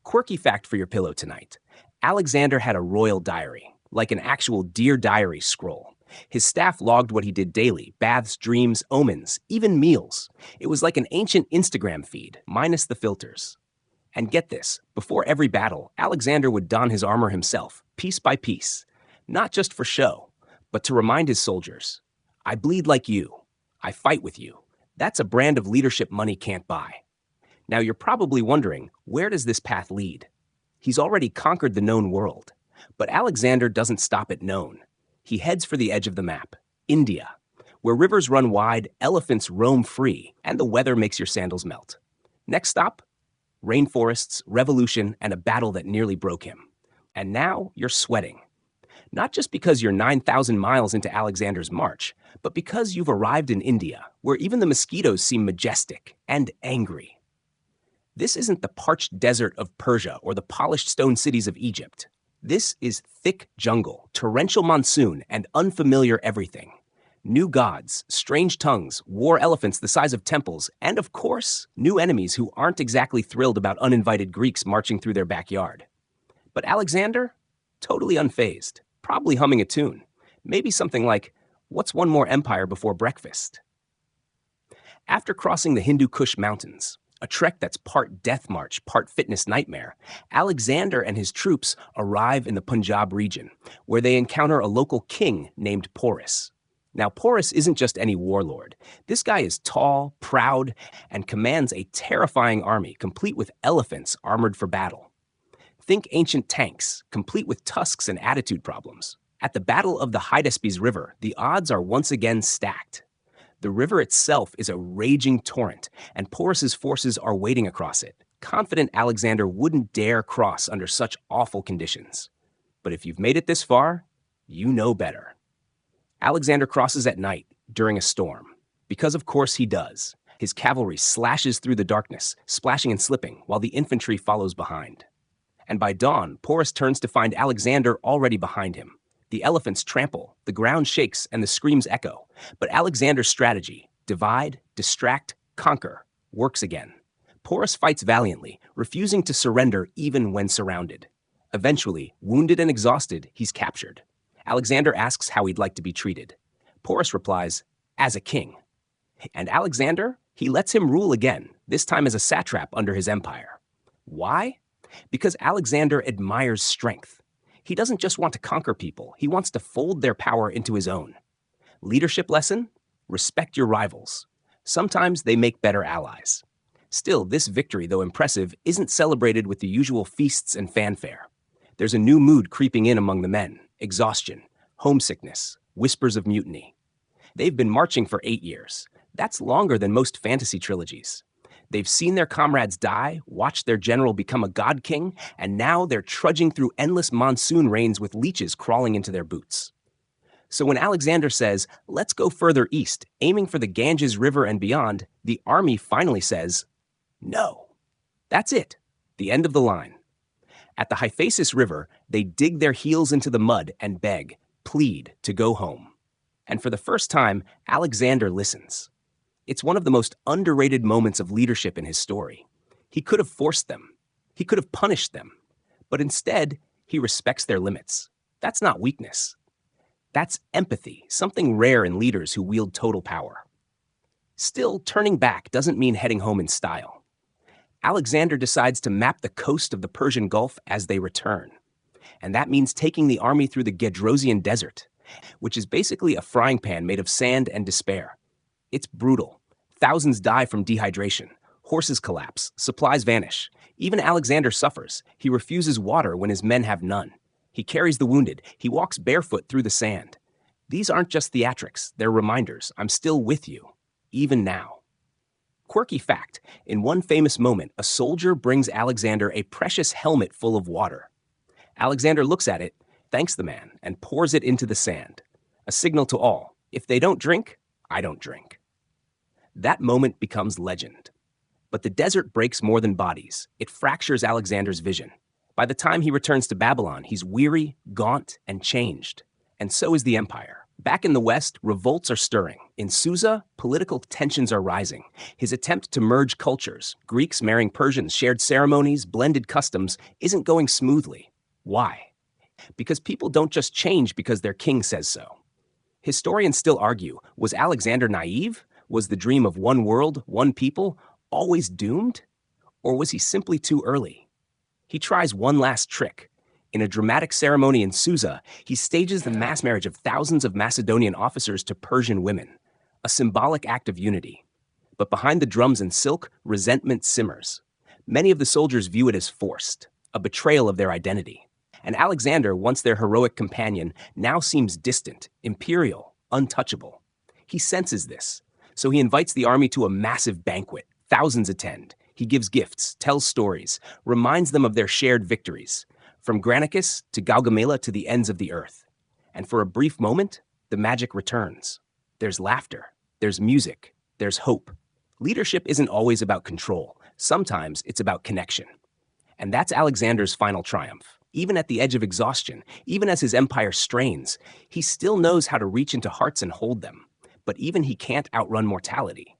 Quirky fact for your pillow tonight. Alexander had a royal diary, like an actual Dear Diary scroll. His staff logged what he did daily, baths, dreams, omens, even meals. It was like an ancient Instagram feed, minus the filters. And get this, before every battle, Alexander would don his armor himself, piece by piece. Not just for show, but to remind his soldiers, I bleed like you. I fight with you. That's a brand of leadership money can't buy. Now you're probably wondering, where does this path lead? He's already conquered the known world. But Alexander doesn't stop at known. He heads for the edge of the map, India, where rivers run wide, elephants roam free, and the weather makes your sandals melt. Next stop, rainforests, revolution, and a battle that nearly broke him. And now you're sweating. Not just because you're 9,000 miles into Alexander's march, but because you've arrived in India, where even the mosquitoes seem majestic and angry. This isn't the parched desert of Persia or the polished stone cities of Egypt. This is thick jungle, torrential monsoon, and unfamiliar everything. New gods, strange tongues, war elephants the size of temples, and of course, new enemies who aren't exactly thrilled about uninvited Greeks marching through their backyard. But Alexander? Totally unfazed, probably humming a tune. Maybe something like, "What's one more empire before breakfast?" After crossing the Hindu Kush Mountains, a trek that's part death march, part fitness nightmare, Alexander and his troops arrive in the Punjab region, where they encounter a local king named Porus. Now, Porus isn't just any warlord. This guy is tall, proud, and commands a terrifying army, complete with elephants armored for battle. Think ancient tanks, complete with tusks and attitude problems. At the Battle of the Hydaspes River, the odds are once again stacked. The river itself is a raging torrent, and Porus's forces are wading across it, confident Alexander wouldn't dare cross under such awful conditions. But if you've made it this far, you know better. Alexander crosses at night, during a storm. Because of course he does. His cavalry slashes through the darkness, splashing and slipping, while the infantry follows behind. And by dawn, Porus turns to find Alexander already behind him. The elephants trample, the ground shakes, and the screams echo. But Alexander's strategy, divide, distract, conquer, works again. Porus fights valiantly, refusing to surrender even when surrounded. Eventually, wounded and exhausted, he's captured. Alexander asks how he'd like to be treated. Porus replies, as a king. And Alexander, he lets him rule again, this time as a satrap under his empire. Why? Because Alexander admires strength. He doesn't just want to conquer people, he wants to fold their power into his own. Leadership lesson? Respect your rivals. Sometimes they make better allies. Still, this victory, though impressive, isn't celebrated with the usual feasts and fanfare. There's a new mood creeping in among the men: exhaustion, homesickness, whispers of mutiny. They've been marching for 8 years. That's longer than most fantasy trilogies. They've seen their comrades die, watched their general become a god king, and now they're trudging through endless monsoon rains with leeches crawling into their boots. So when Alexander says, let's go further east, aiming for the Ganges River and beyond, the army finally says, no. That's it. The end of the line. At the Hyphasis River, they dig their heels into the mud and beg, plead to go home. And for the first time, Alexander listens. It's one of the most underrated moments of leadership in his story. He could have forced them. He could have punished them. But instead, he respects their limits. That's not weakness. That's empathy, something rare in leaders who wield total power. Still, turning back doesn't mean heading home in style. Alexander decides to map the coast of the Persian Gulf as they return. And that means taking the army through the Gedrosian Desert, which is basically a frying pan made of sand and despair. It's brutal. Thousands die from dehydration. Horses collapse. Supplies vanish. Even Alexander suffers. He refuses water when his men have none. He carries the wounded. He walks barefoot through the sand. These aren't just theatrics. They're reminders. I'm still with you, even now. Quirky fact, in one famous moment, a soldier brings Alexander a precious helmet full of water. Alexander looks at it, thanks the man, and pours it into the sand. A signal to all, if they don't drink, I don't drink. That moment becomes legend. But the desert breaks more than bodies. It fractures Alexander's vision. By the time he returns to Babylon, he's weary, gaunt, and changed. And so is the empire. Back in the West, revolts are stirring. In Susa, political tensions are rising. His attempt to merge cultures, Greeks marrying Persians, shared ceremonies, blended customs, isn't going smoothly. Why? Because people don't just change because their king says so. Historians still argue, was Alexander naive? Was the dream of one world, one people, always doomed? Or was he simply too early? He tries one last trick. In a dramatic ceremony in Susa, he stages the mass marriage of thousands of Macedonian officers to Persian women, a symbolic act of unity. But behind the drums and silk, resentment simmers. Many of the soldiers view it as forced, a betrayal of their identity. And Alexander, once their heroic companion, now seems distant, imperial, untouchable. He senses this, so he invites the army to a massive banquet. Thousands attend. He gives gifts, tells stories, reminds them of their shared victories, from Granicus to Gaugamela to the ends of the earth. And for a brief moment, the magic returns. There's laughter, there's music, there's hope. Leadership isn't always about control. Sometimes it's about connection. And that's Alexander's final triumph. Even at the edge of exhaustion, even as his empire strains, he still knows how to reach into hearts and hold them. But even he can't outrun mortality.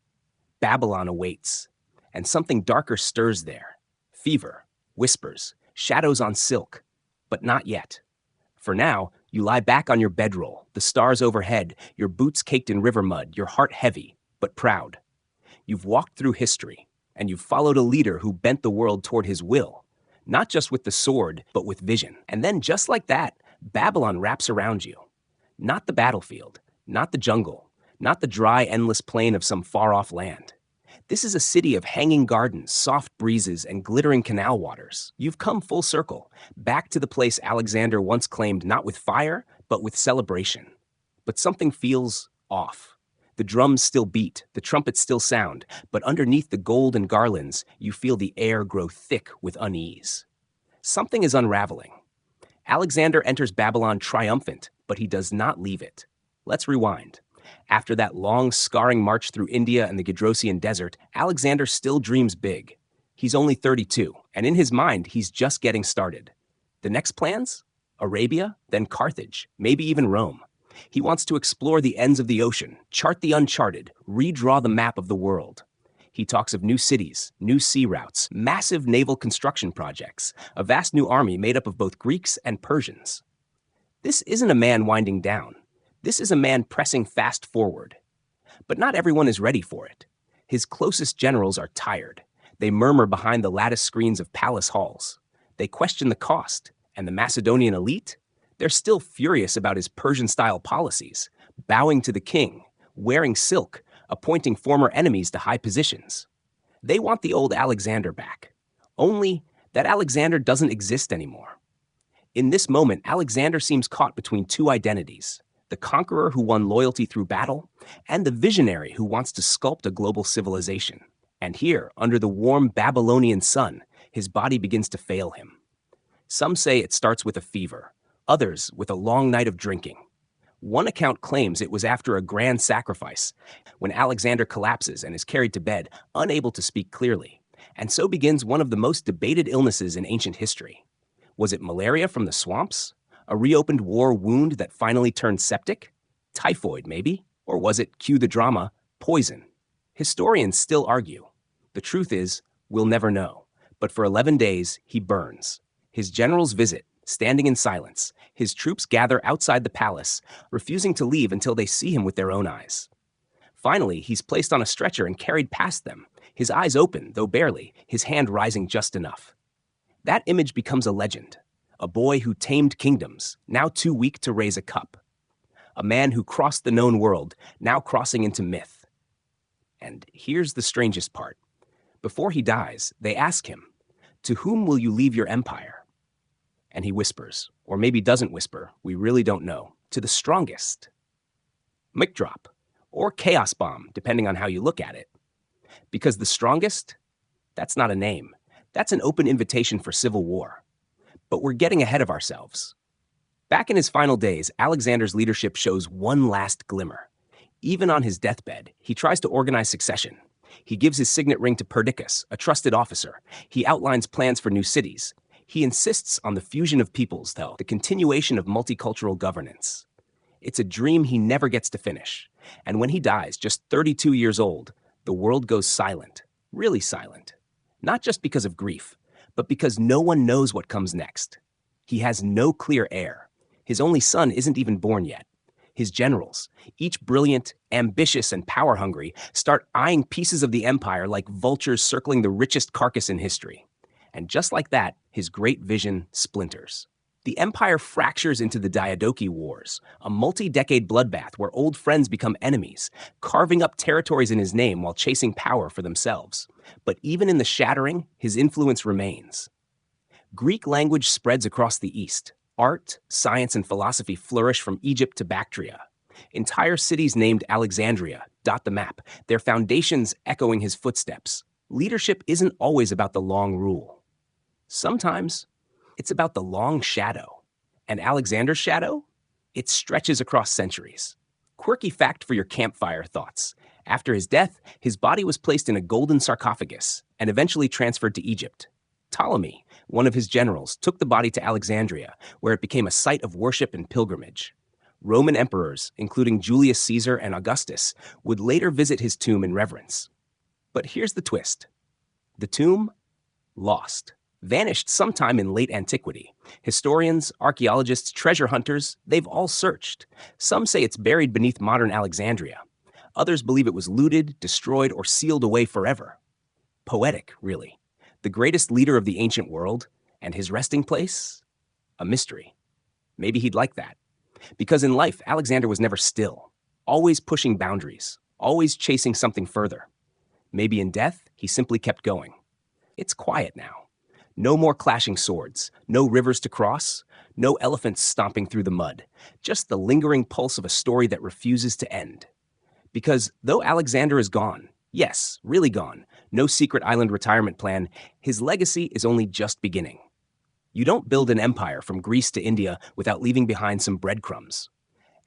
Babylon awaits, and something darker stirs there. Fever, whispers, shadows on silk, but not yet. For now, you lie back on your bedroll, the stars overhead, your boots caked in river mud, your heart heavy, but proud. You've walked through history, and you've followed a leader who bent the world toward his will, not just with the sword, but with vision. And then just like that, Babylon wraps around you. Not the battlefield, not the jungle, not the dry, endless plain of some far-off land. This is a city of hanging gardens, soft breezes, and glittering canal waters. You've come full circle, back to the place Alexander once claimed not with fire, but with celebration. But something feels off. The drums still beat, the trumpets still sound, but underneath the gold and garlands, you feel the air grow thick with unease. Something is unraveling. Alexander enters Babylon triumphant, but he does not leave it. Let's rewind. After that long, scarring march through India and the Gedrosian Desert, Alexander still dreams big. He's only 32, and in his mind, he's just getting started. The next plans? Arabia, then Carthage, maybe even Rome. He wants to explore the ends of the ocean, chart the uncharted, redraw the map of the world. He talks of new cities, new sea routes, massive naval construction projects, a vast new army made up of both Greeks and Persians. This isn't a man winding down. This is a man pressing fast forward. But not everyone is ready for it. His closest generals are tired. They murmur behind the lattice screens of palace halls. They question the cost, and the Macedonian elite? They're still furious about his Persian-style policies, bowing to the king, wearing silk, appointing former enemies to high positions. They want the old Alexander back. Only that Alexander doesn't exist anymore. In this moment, Alexander seems caught between two identities: the conqueror who won loyalty through battle, and the visionary who wants to sculpt a global civilization. And here, under the warm Babylonian sun, his body begins to fail him. Some say it starts with a fever, others with a long night of drinking. One account claims it was after a grand sacrifice, when Alexander collapses and is carried to bed, unable to speak clearly. And so begins one of the most debated illnesses in ancient history. Was it malaria from the swamps? A reopened war wound that finally turned septic? Typhoid, maybe? Or was it, cue the drama, poison? Historians still argue. The truth is, we'll never know. But for 11 days, he burns. His generals visit, standing in silence. His troops gather outside the palace, refusing to leave until they see him with their own eyes. Finally, he's placed on a stretcher and carried past them, his eyes open, though barely, his hand rising just enough. That image becomes a legend. A boy who tamed kingdoms, now too weak to raise a cup. A man who crossed the known world, now crossing into myth. And here's the strangest part. Before he dies, they ask him, "To whom will you leave your empire?" And he whispers, or maybe doesn't whisper, we really don't know, "To the strongest." Mic drop, or chaos bomb, depending on how you look at it. Because the strongest, that's not a name. That's an open invitation for civil war. But we're getting ahead of ourselves. Back in his final days, Alexander's leadership shows one last glimmer. Even on his deathbed, he tries to organize succession. He gives his signet ring to Perdiccas, a trusted officer. He outlines plans for new cities. He insists on the fusion of peoples, though, the continuation of multicultural governance. It's a dream he never gets to finish. And when he dies, just 32 years old, the world goes silent, really silent. Not just because of grief, but because no one knows what comes next. He has no clear heir. His only son isn't even born yet. His generals, each brilliant, ambitious, and power-hungry, start eyeing pieces of the empire like vultures circling the richest carcass in history. And just like that, his great vision splinters. The empire fractures into the Diadochi Wars, a multi-decade bloodbath where old friends become enemies, carving up territories in his name while chasing power for themselves. But even in the shattering, his influence remains. Greek language spreads across the East. Art, science, and philosophy flourish from Egypt to Bactria. Entire cities named Alexandria dot the map, their foundations echoing his footsteps. Leadership isn't always about the long rule. Sometimes it's about the long shadow. And Alexander's shadow? It stretches across centuries. Quirky fact for your campfire thoughts. After his death, his body was placed in a golden sarcophagus and eventually transferred to Egypt. Ptolemy, one of his generals, took the body to Alexandria, where it became a site of worship and pilgrimage. Roman emperors, including Julius Caesar and Augustus, would later visit his tomb in reverence. But here's the twist. The tomb? Lost. Vanished sometime in late antiquity. Historians, archaeologists, treasure hunters, they've all searched. Some say it's buried beneath modern Alexandria. Others believe it was looted, destroyed, or sealed away forever. Poetic, really. The greatest leader of the ancient world, and his resting place? A mystery. Maybe he'd like that. Because in life, Alexander was never still, always pushing boundaries, always chasing something further. Maybe in death, he simply kept going. It's quiet now. No more clashing swords, no rivers to cross, no elephants stomping through the mud, just the lingering pulse of a story that refuses to end. Because though Alexander is gone, yes, really gone, no secret island retirement plan, his legacy is only just beginning. You don't build an empire from Greece to India without leaving behind some breadcrumbs.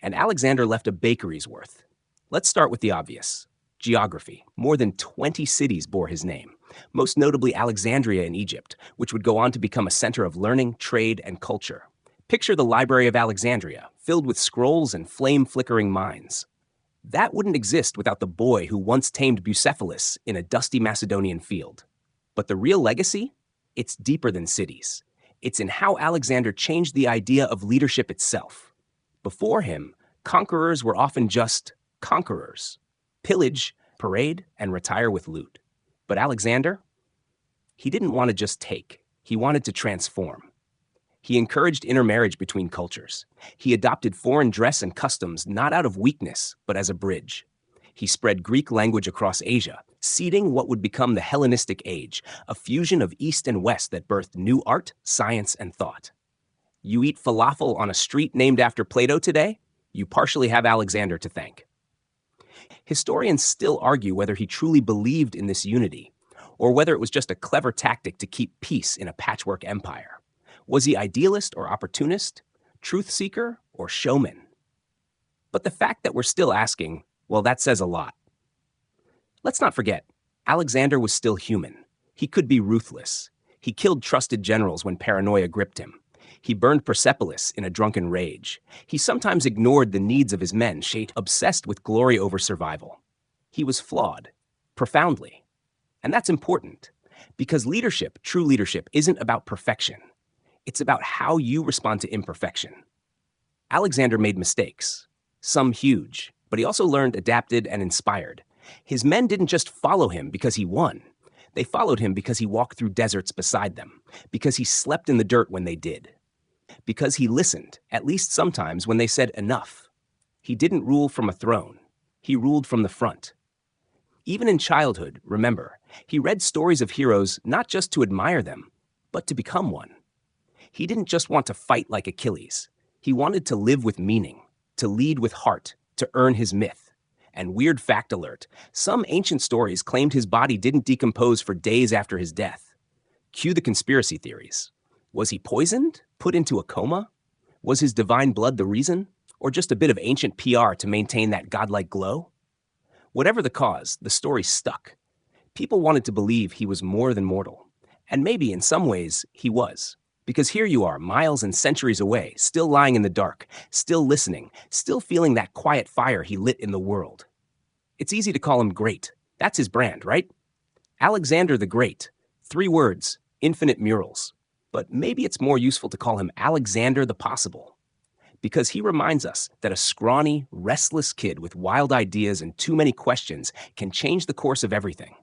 And Alexander left a bakery's worth. Let's start with the obvious. Geography. More than 20 cities bore his name, most notably Alexandria in Egypt, which would go on to become a center of learning, trade, and culture. Picture the Library of Alexandria, filled with scrolls and flame-flickering mines. That wouldn't exist without the boy who once tamed Bucephalus in a dusty Macedonian field. But the real legacy? It's deeper than cities. It's in how Alexander changed the idea of leadership itself. Before him, conquerors were often just conquerors. Pillage, parade, and retire with loot. But Alexander? He didn't want to just take. He wanted to transform. He encouraged intermarriage between cultures. He adopted foreign dress and customs not out of weakness, but as a bridge. He spread Greek language across Asia, seeding what would become the Hellenistic Age, a fusion of East and West that birthed new art, science, and thought. You eat falafel on a street named after Plato today? You partially have Alexander to thank. Historians still argue whether he truly believed in this unity, or whether it was just a clever tactic to keep peace in a patchwork empire. Was he idealist or opportunist, truth seeker or showman? But the fact that we're still asking, well, that says a lot. Let's not forget, Alexander was still human. He could be ruthless. He killed trusted generals when paranoia gripped him. He burned Persepolis in a drunken rage. He sometimes ignored the needs of his men, obsessed with glory over survival. He was flawed. profoundly. And that's important, because leadership, true leadership, isn't about perfection. It's about how you respond to imperfection. Alexander made mistakes, some huge, but he also learned, adapted, and inspired. His men didn't just follow him because he won. They followed him because he walked through deserts beside them, because he slept in the dirt when they did, because he listened, at least sometimes, when they said enough. He didn't rule from a throne. He ruled from the front. Even in childhood, remember, he read stories of heroes not just to admire them, but to become one. He didn't just want to fight like Achilles. He wanted to live with meaning, to lead with heart, to earn his myth. And weird fact alert, some ancient stories claimed his body didn't decompose for days after his death. Cue the conspiracy theories. Was he poisoned? Put into a coma? Was his divine blood the reason? Or just a bit of ancient PR to maintain that godlike glow? Whatever the cause, the story stuck. People wanted to believe he was more than mortal. And maybe in some ways, he was. Because here you are, miles and centuries away, still lying in the dark, still listening, still feeling that quiet fire he lit in the world. It's easy to call him great. That's his brand, right? Alexander the Great. 3 words, infinite murals. But maybe it's more useful to call him Alexander the Possible. Because he reminds us that a scrawny, restless kid with wild ideas and too many questions can change the course of everything.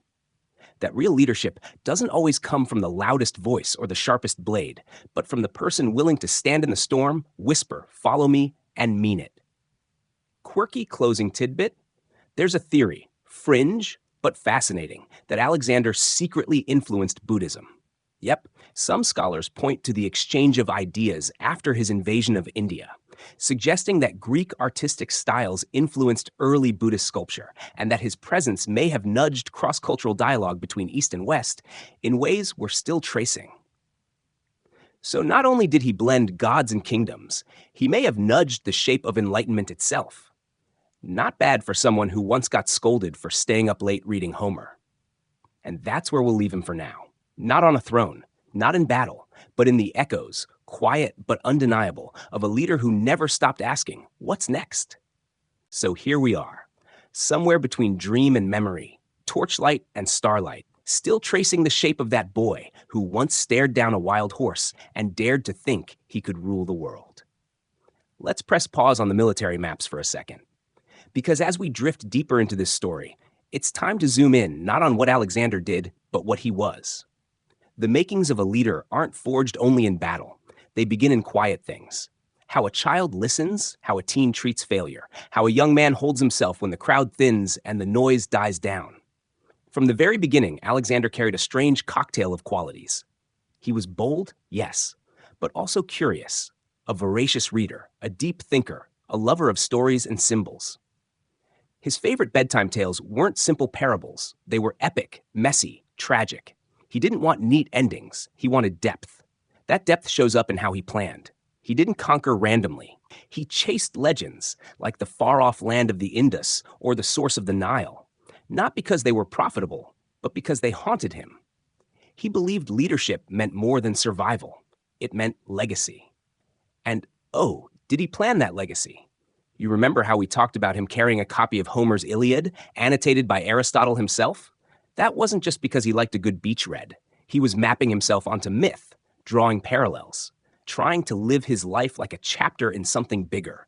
That real leadership doesn't always come from the loudest voice or the sharpest blade, but from the person willing to stand in the storm, whisper, follow me, and mean it. Quirky closing tidbit? There's a theory, fringe, but fascinating, that Alexander secretly influenced Buddhism. Yep, some scholars point to the exchange of ideas after his invasion of India, suggesting that Greek artistic styles influenced early Buddhist sculpture, and that his presence may have nudged cross-cultural dialogue between East and West in ways we're still tracing. So not only did he blend gods and kingdoms, he may have nudged the shape of enlightenment itself. Not bad for someone who once got scolded for staying up late reading Homer. And that's where we'll leave him for now. Not on a throne, not in battle, but in the echoes, quiet but undeniable, of a leader who never stopped asking, what's next? So here we are, somewhere between dream and memory, torchlight and starlight, still tracing the shape of that boy who once stared down a wild horse and dared to think he could rule the world. Let's press pause on the military maps for a second. Because as we drift deeper into this story, it's time to zoom in not on what Alexander did, but what he was. The makings of a leader aren't forged only in battle. They begin in quiet things. How a child listens, how a teen treats failure, how a young man holds himself when the crowd thins and the noise dies down. From the very beginning, Alexander carried a strange cocktail of qualities. He was bold, yes, but also curious, a voracious reader, a deep thinker, a lover of stories and symbols. His favorite bedtime tales weren't simple parables. They were epic, messy, tragic. He didn't want neat endings. He wanted depth. That depth shows up in how he planned. He didn't conquer randomly. He chased legends, like the far-off land of the Indus or the source of the Nile, not because they were profitable, but because they haunted him. He believed leadership meant more than survival. It meant legacy. And, oh, did he plan that legacy? You remember how we talked about him carrying a copy of Homer's Iliad, annotated by Aristotle himself? That wasn't just because he liked a good beach read. He was mapping himself onto myth, drawing parallels, trying to live his life like a chapter in something bigger.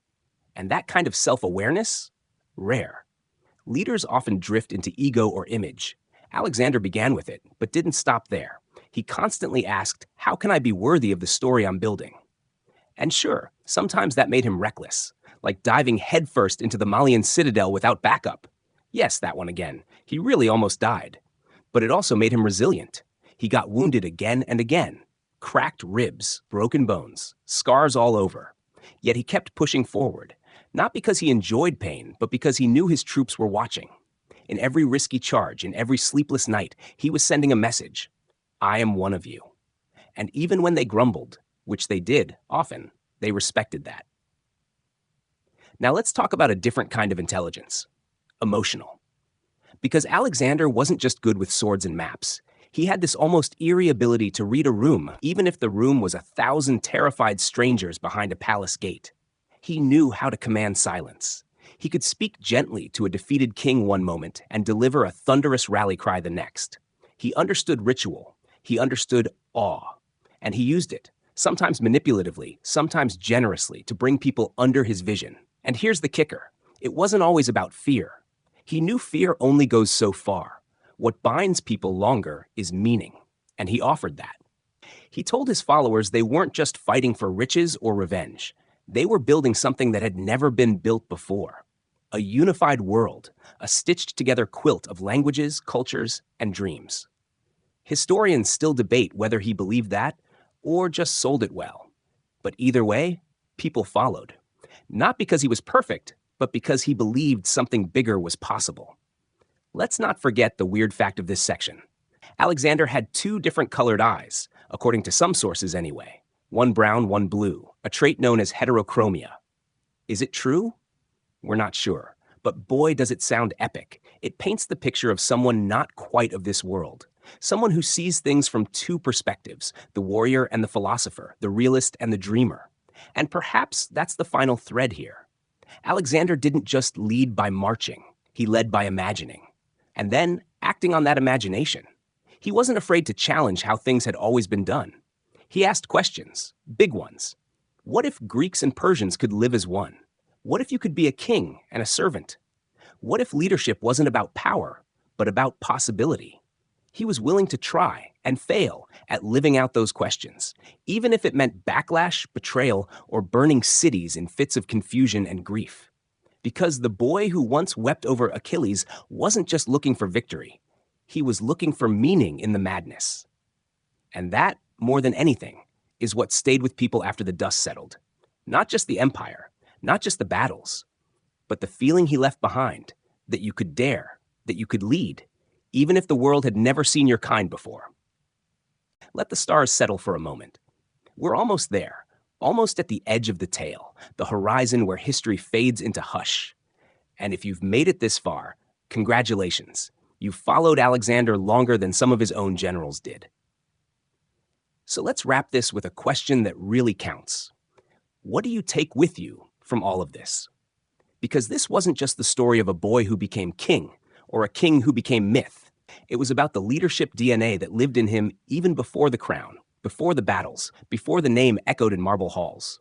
And that kind of self-awareness? Rare. Leaders often drift into ego or image. Alexander began with it, but didn't stop there. He constantly asked, how can I be worthy of the story I'm building? And sure, sometimes that made him reckless, like diving headfirst into the Malian citadel without backup. Yes, that one again. He really almost died. But it also made him resilient. He got wounded again and again. Cracked ribs, broken bones, scars all over. Yet he kept pushing forward, not because he enjoyed pain, but because he knew his troops were watching. In every risky charge, in every sleepless night, he was sending a message. I am one of you. And even when they grumbled, which they did often, they respected that. Now let's talk about a different kind of intelligence. Emotional. Because Alexander wasn't just good with swords and maps. He had this almost eerie ability to read a room, even if the room was 1,000 terrified strangers behind a palace gate. He knew how to command silence. He could speak gently to a defeated king one moment and deliver a thunderous rally cry the next. He understood ritual. He understood awe. And he used it, sometimes manipulatively, sometimes generously, to bring people under his vision. And here's the kicker. It wasn't always about fear. He knew fear only goes so far. What binds people longer is meaning, and he offered that. He told his followers they weren't just fighting for riches or revenge. They were building something that had never been built before. A unified world, a stitched-together quilt of languages, cultures, and dreams. Historians still debate whether he believed that or just sold it well. But either way, people followed. Not because he was perfect, but because he believed something bigger was possible. Let's not forget the weird fact of this section. Alexander had 2 different colored eyes, according to some sources anyway. One brown, one blue, a trait known as heterochromia. Is it true? We're not sure, but boy does it sound epic. It paints the picture of someone not quite of this world. Someone who sees things from 2 perspectives, the warrior and the philosopher, the realist and the dreamer. And perhaps that's the final thread here. Alexander didn't just lead by marching, he led by imagining. And then acting on that imagination. He wasn't afraid to challenge how things had always been done. He asked questions, big ones. What if Greeks and Persians could live as one? What if you could be a king and a servant? What if leadership wasn't about power, but about possibility? He was willing to try and fail at living out those questions, even if it meant backlash, betrayal, or burning cities in fits of confusion and grief. Because the boy who once wept over Achilles wasn't just looking for victory. He was looking for meaning in the madness. And that, more than anything, is what stayed with people after the dust settled. Not just the empire, not just the battles, but the feeling he left behind, that you could dare, that you could lead, even if the world had never seen your kind before. Let the stars settle for a moment. We're almost there, almost at the edge of the tale, the horizon where history fades into hush. And if you've made it this far, congratulations. You've followed Alexander longer than some of his own generals did. So let's wrap this with a question that really counts. What do you take with you from all of this? Because this wasn't just the story of a boy who became king, or a king who became myth. It was about the leadership DNA that lived in him even before the crown, before the battles, before the name echoed in marble halls.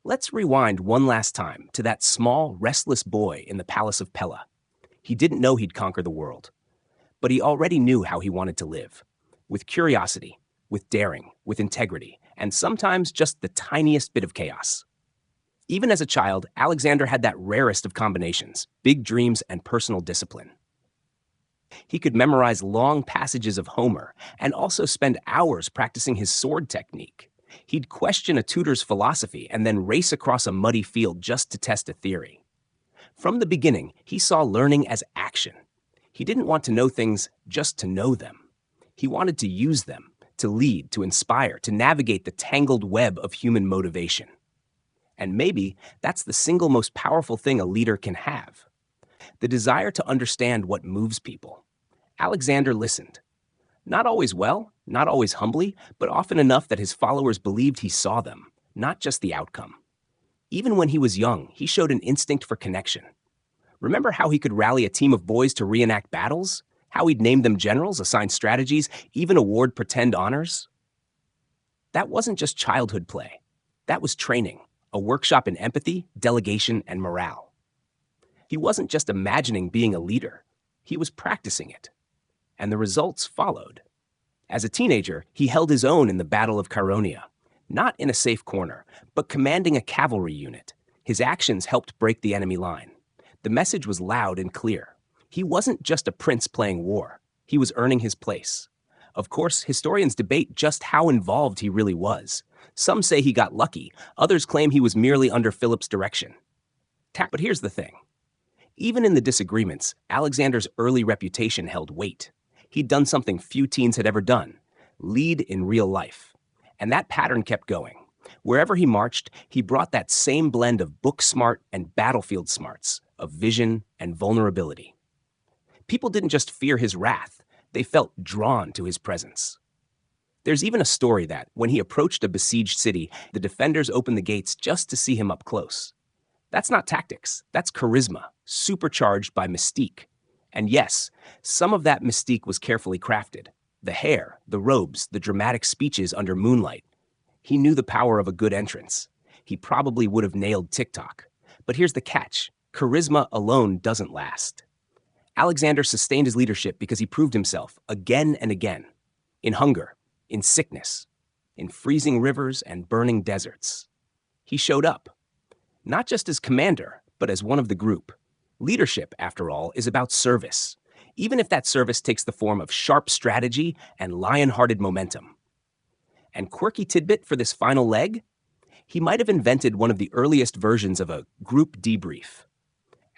Let's rewind one last time to that small, restless boy in the palace of Pella. He didn't know he'd conquer the world, but he already knew how he wanted to live, with curiosity, with daring, with integrity, and sometimes just the tiniest bit of chaos. Even as a child, Alexander had that rarest of combinations, big dreams and personal discipline. He could memorize long passages of Homer and also spend hours practicing his sword technique. He'd question a tutor's philosophy and then race across a muddy field just to test a theory. From the beginning, he saw learning as action. He didn't want to know things just to know them. He wanted to use them, to lead, to inspire, to navigate the tangled web of human motivation. And maybe that's the single most powerful thing a leader can have. The desire to understand what moves people. Alexander listened. Not always well, not always humbly, but often enough that his followers believed he saw them, not just the outcome. Even when he was young, he showed an instinct for connection. Remember how he could rally a team of boys to reenact battles? How he'd name them generals, assign strategies, even award pretend honors? That wasn't just childhood play. That was training, a workshop in empathy, delegation, and morale. He wasn't just imagining being a leader. He was practicing it. And the results followed. As a teenager, he held his own in the Battle of Chaeronea, not in a safe corner, but commanding a cavalry unit. His actions helped break the enemy line. The message was loud and clear. He wasn't just a prince playing war. He was earning his place. Of course, historians debate just how involved he really was. Some say he got lucky. Others claim he was merely under Philip's direction. But here's the thing. Even in the disagreements, Alexander's early reputation held weight. He'd done something few teens had ever done, lead in real life. And that pattern kept going. Wherever he marched, he brought that same blend of book smart and battlefield smarts, of vision and vulnerability. People didn't just fear his wrath, they felt drawn to his presence. There's even a story that, when he approached a besieged city, the defenders opened the gates just to see him up close. That's not tactics, that's charisma, supercharged by mystique. And yes, some of that mystique was carefully crafted. The hair, the robes, the dramatic speeches under moonlight. He knew the power of a good entrance. He probably would have nailed TikTok. But here's the catch: charisma alone doesn't last. Alexander sustained his leadership because he proved himself again and again. In hunger, in sickness, in freezing rivers and burning deserts. He showed up, not just as commander, but as one of the group. Leadership, after all, is about service, even if that service takes the form of sharp strategy and lion-hearted momentum. And quirky tidbit for this final leg? He might have invented one of the earliest versions of a group debrief.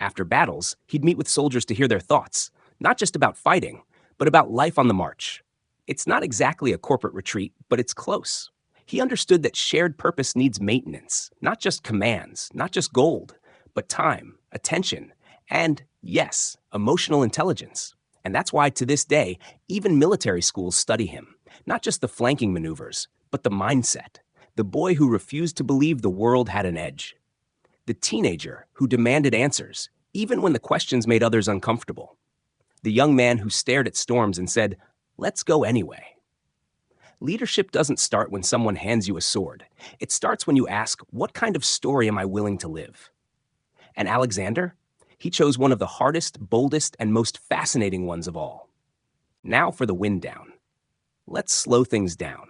After battles, he'd meet with soldiers to hear their thoughts, not just about fighting, but about life on the march. It's not exactly a corporate retreat, but it's close. He understood that shared purpose needs maintenance, not just commands, not just gold, but time, attention, and, yes, emotional intelligence. And that's why, to this day, even military schools study him. Not just the flanking maneuvers, but the mindset. The boy who refused to believe the world had an edge. The teenager who demanded answers, even when the questions made others uncomfortable. The young man who stared at storms and said, "Let's go anyway." Leadership doesn't start when someone hands you a sword. It starts when you ask, what kind of story am I willing to live? And Alexander? He chose one of the hardest, boldest, and most fascinating ones of all. Now for the wind down. Let's slow things down.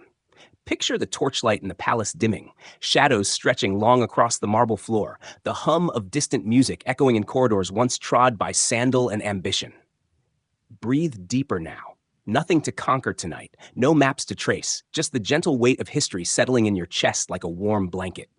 Picture the torchlight in the palace dimming, shadows stretching long across the marble floor, the hum of distant music echoing in corridors once trod by sandal and ambition. Breathe deeper now. Nothing to conquer tonight, no maps to trace, just the gentle weight of history settling in your chest like a warm blanket.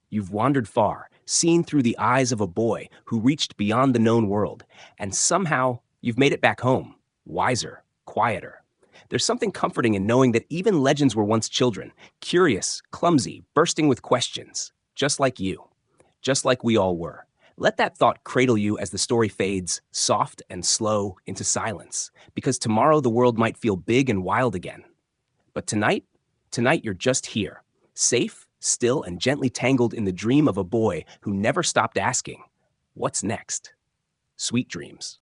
You've wandered far, seen through the eyes of a boy who reached beyond the known world, and somehow you've made it back home, wiser, quieter. There's something comforting in knowing that even legends were once children, curious, clumsy, bursting with questions, just like you, just like we all were. Let that thought cradle you as the story fades, soft and slow, into silence, because tomorrow the world might feel big and wild again. But tonight you're just here, safe, still, and gently tangled in the dream of a boy who never stopped asking, what's next? Sweet dreams.